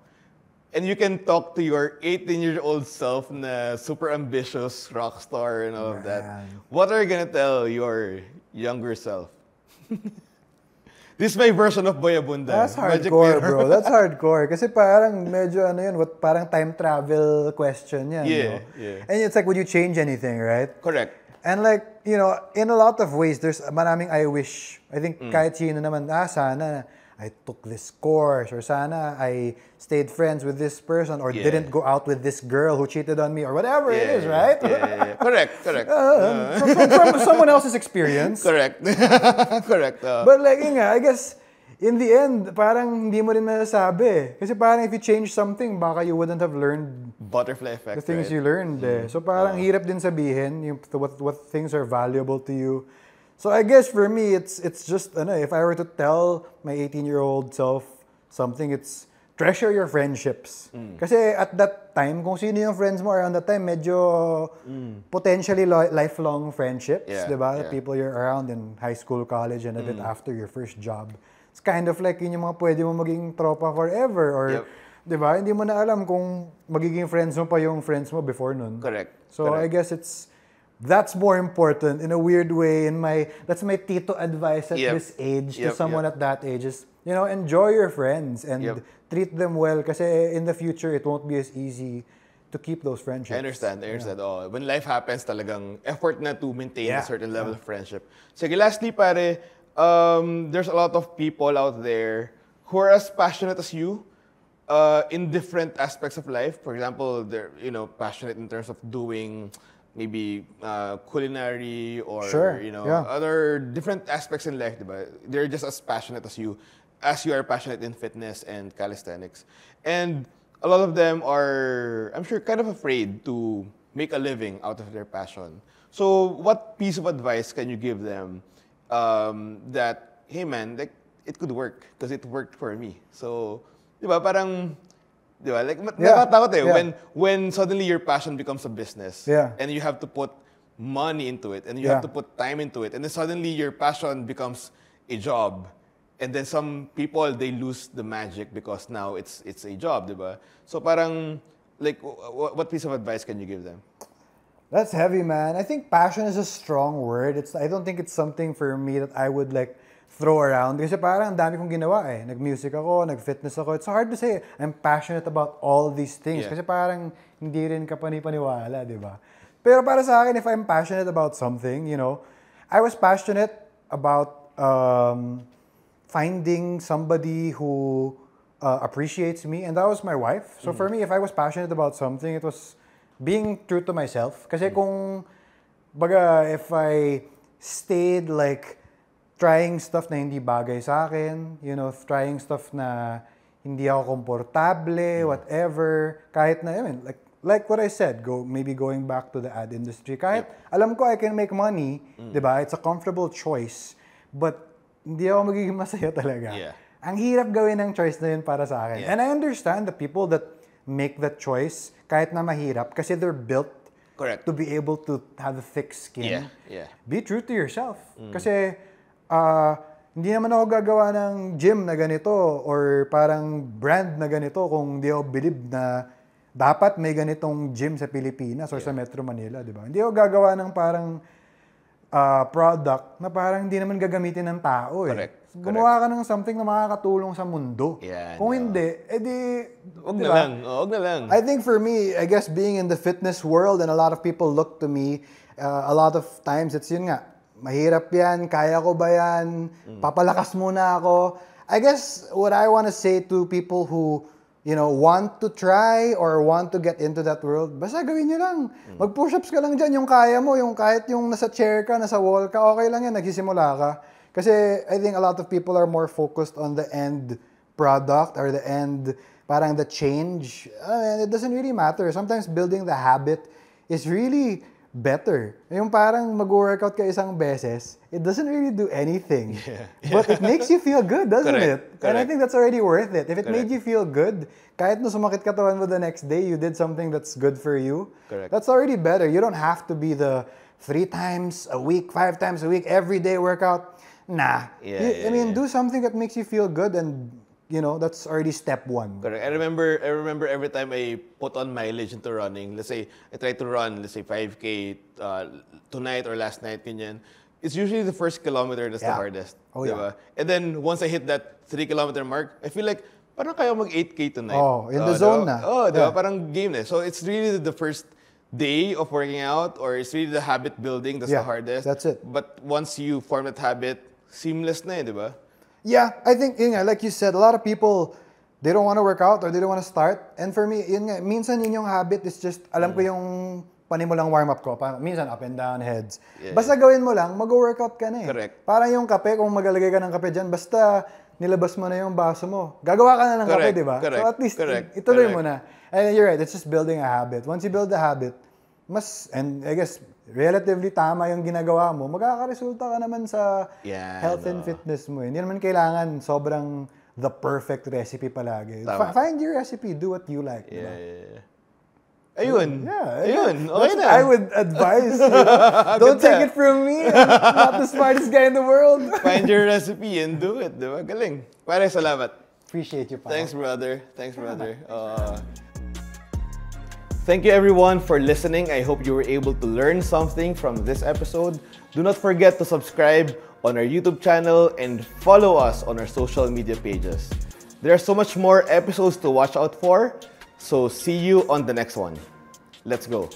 and you can talk to your 18-year-old self na super ambitious rock star and all of that, Man. what are you gonna tell your younger self? This is my version of Boy Abunda. That's Magic hardcore, Mirror. bro. That's hardcore. Kasi parang medyo parang time travel question yan. Yeah, no? yeah. And it's like, would you change anything, right? Correct. And like, in a lot of ways, there's maraming I wish. I think kahit sino naman, sana I took this course, or sana I stayed friends with this person, or Yeah. didn't go out with this girl who cheated on me, or whatever it is, right? Yeah. Correct. From someone else's experience. Correct. Correct. But like, yun nga, I guess, in the end, parang hindi mo rin masasabi. Kasi parang if you change something, baka you wouldn't have learned Butterfly effect, the things right? you learned. Eh. So parang hirap din sabihin yung what things are valuable to you. So I guess for me, it's just, if I were to tell my 18-year-old self something, it's treasure your friendships. Kasi at that time, kung sino yung friends mo around that time, medyo potentially lifelong friendships, Yeah, diba? yeah. People you're around in high school, college, and a bit after your first job. It's kind of like yun yung mga pwede mo maging tropa forever, or Yep. diba? Hindi mo na alam kung magiging friends mo pa yung friends mo before nun. Correct. So Correct. I guess it's that's more important in a weird way. That's my tito advice at Yep. this age to Yep, someone yep. at that age is, enjoy your friends and Yep. treat them well kasi in the future it won't be as easy to keep those friendships. I understand. Oh, when life happens, talagang effort na to maintain Yeah, a certain level of friendship. Sige, lastly, pare, there's a lot of people out there who are as passionate as you in different aspects of life. For example, they're passionate in terms of doing maybe culinary or Sure, yeah. other different aspects in life. Diba? They're just as passionate as you are passionate in fitness and calisthenics. And a lot of them are, I'm sure, kind of afraid to make a living out of their passion. So, what piece of advice can you give them that, hey man, like, it could work because it worked for me. So, di ba, parang, di ba, like, nakatakot eh, Yeah. when suddenly your passion becomes a business Yeah. and you have to put money into it and you Yeah. have to put time into it and then suddenly your passion becomes a job. And then some people, they lose the magic because now it's a job, di ba? So parang, like, what piece of advice can you give them? That's heavy, man. I think passion is a strong word. I don't think it's something for me that I would like throw around. Kasi parang ang dami kong ginawa eh. Nag-music ako, nag-fitness ako. It's hard to say I'm passionate about all these things. Yeah. Kasi parang hindi rin kapani-paniwala, di ba? Pero para sa akin, if I'm passionate about something, I was passionate about finding somebody who appreciates me, and that was my wife. So for me, if I was passionate about something, it was being true to myself. Kasi if I stayed like trying stuff na hindi bagay sa akin, trying stuff na hindi ako komportable, whatever, kahit na, like what I said, maybe going back to the ad industry, kahit alam ko I can make money, di ba? It's a comfortable choice, but hindi ako magiging masaya talaga. Yeah. Ang hirap gawin ng choice na yun para sa akin. Yeah. And I understand the people that make that choice, kahit na mahirap, kasi they're built Correct. to be able to have a thick skin. Yeah. Be true to yourself. Kasi hindi naman ako gagawa ng gym na ganito or parang brand na ganito kung hindi ako believe na dapat may ganitong gym sa Pilipinas or sa Metro Manila, di ba? Hindi ako gagawa ng parang product na parang hindi naman gagamitin ng tao eh. Correct. Gumawa ka ng something na makakatulong sa mundo. Yeah, Kung no. hindi, edi... Huwag di na ba? lang. Huwag na lang. I think for me, I guess being in the fitness world and a lot of people look to me, a lot of times it's yun nga, mahirap yan, kaya ko ba yan, papalakas muna ako. I guess what I want to say to people who, want to try or want to get into that world, basta gawin nyo lang. Mag-push-ups ka lang dyan, yung kaya mo, yung kahit yung nasa chair ka, nasa wall ka, okay lang yan, nagsisimula ka. Kasi I think a lot of people are more focused on the end product or the end, parang the change. It doesn't really matter. Sometimes building the habit is really better. Yung parang mag-workout ka isang beses, it doesn't really do anything. Yeah. But it makes you feel good, doesn't Correct. it? And I think that's already worth it. If it made Correct. you feel good, kahit no sumakit katawan mo the next day, you did something that's good for you. Correct. That's already better. You don't have to be the 3 times a week, 5 times a week, everyday workout. Nah. I mean, do something that makes you feel good and, that's already step 1. Correct. I remember every time I put on mileage into running, let's say I try to run, 5K tonight or last night, ganyan. It's usually the first kilometer that's the hardest. Oh, diba? And then once I hit that 3-kilometer mark, I feel like parang kaya mag 8K tonight. Oh, in the zone na. Oh, diba? Yeah. Parang game na. So it's really the first day of working out or it's really the habit building that's the hardest. That's it. But once you form that habit, seamless na di ba? Yeah, I think, like you said, a lot of people, they don't want to work out or they don't want to start. And for me, minsan yun yung habit is just, alam ko yung panimulang warm-up ko. Parang, minsan up and down heads. Yeah. Basta gawin mo lang, mag-workout ka na eh. Correct. Parang yung kape, kung magalagay ka ng kape dyan, basta nilabas mo na yung baso mo. Gagawa ka na ng kape, di ba? Correct. So at least, Correct. ituloy mo na. And you're right, it's just building a habit. Once you build the habit, and I guess, relatively tama yung ginagawa mo, magkakaresulta ka naman sa health and fitness mo. Hindi naman kailangan sobrang the perfect recipe palagi. Find your recipe, do what you like. Yeah, diba? yeah. Ayun. Yeah. Ayun. Okay That's na. what I would advise. Don't take it from me. I'm not the smartest guy in the world. Find your recipe and do it. Diba? Galing. Pare, salamat. Appreciate you, pal. Thanks, brother. Thanks, brother. Thank you everyone for listening. I hope you were able to learn something from this episode. Do not forget to subscribe on our YouTube channel and follow us on our social media pages. There are so much more episodes to watch out for, so see you on the next one. Let's go.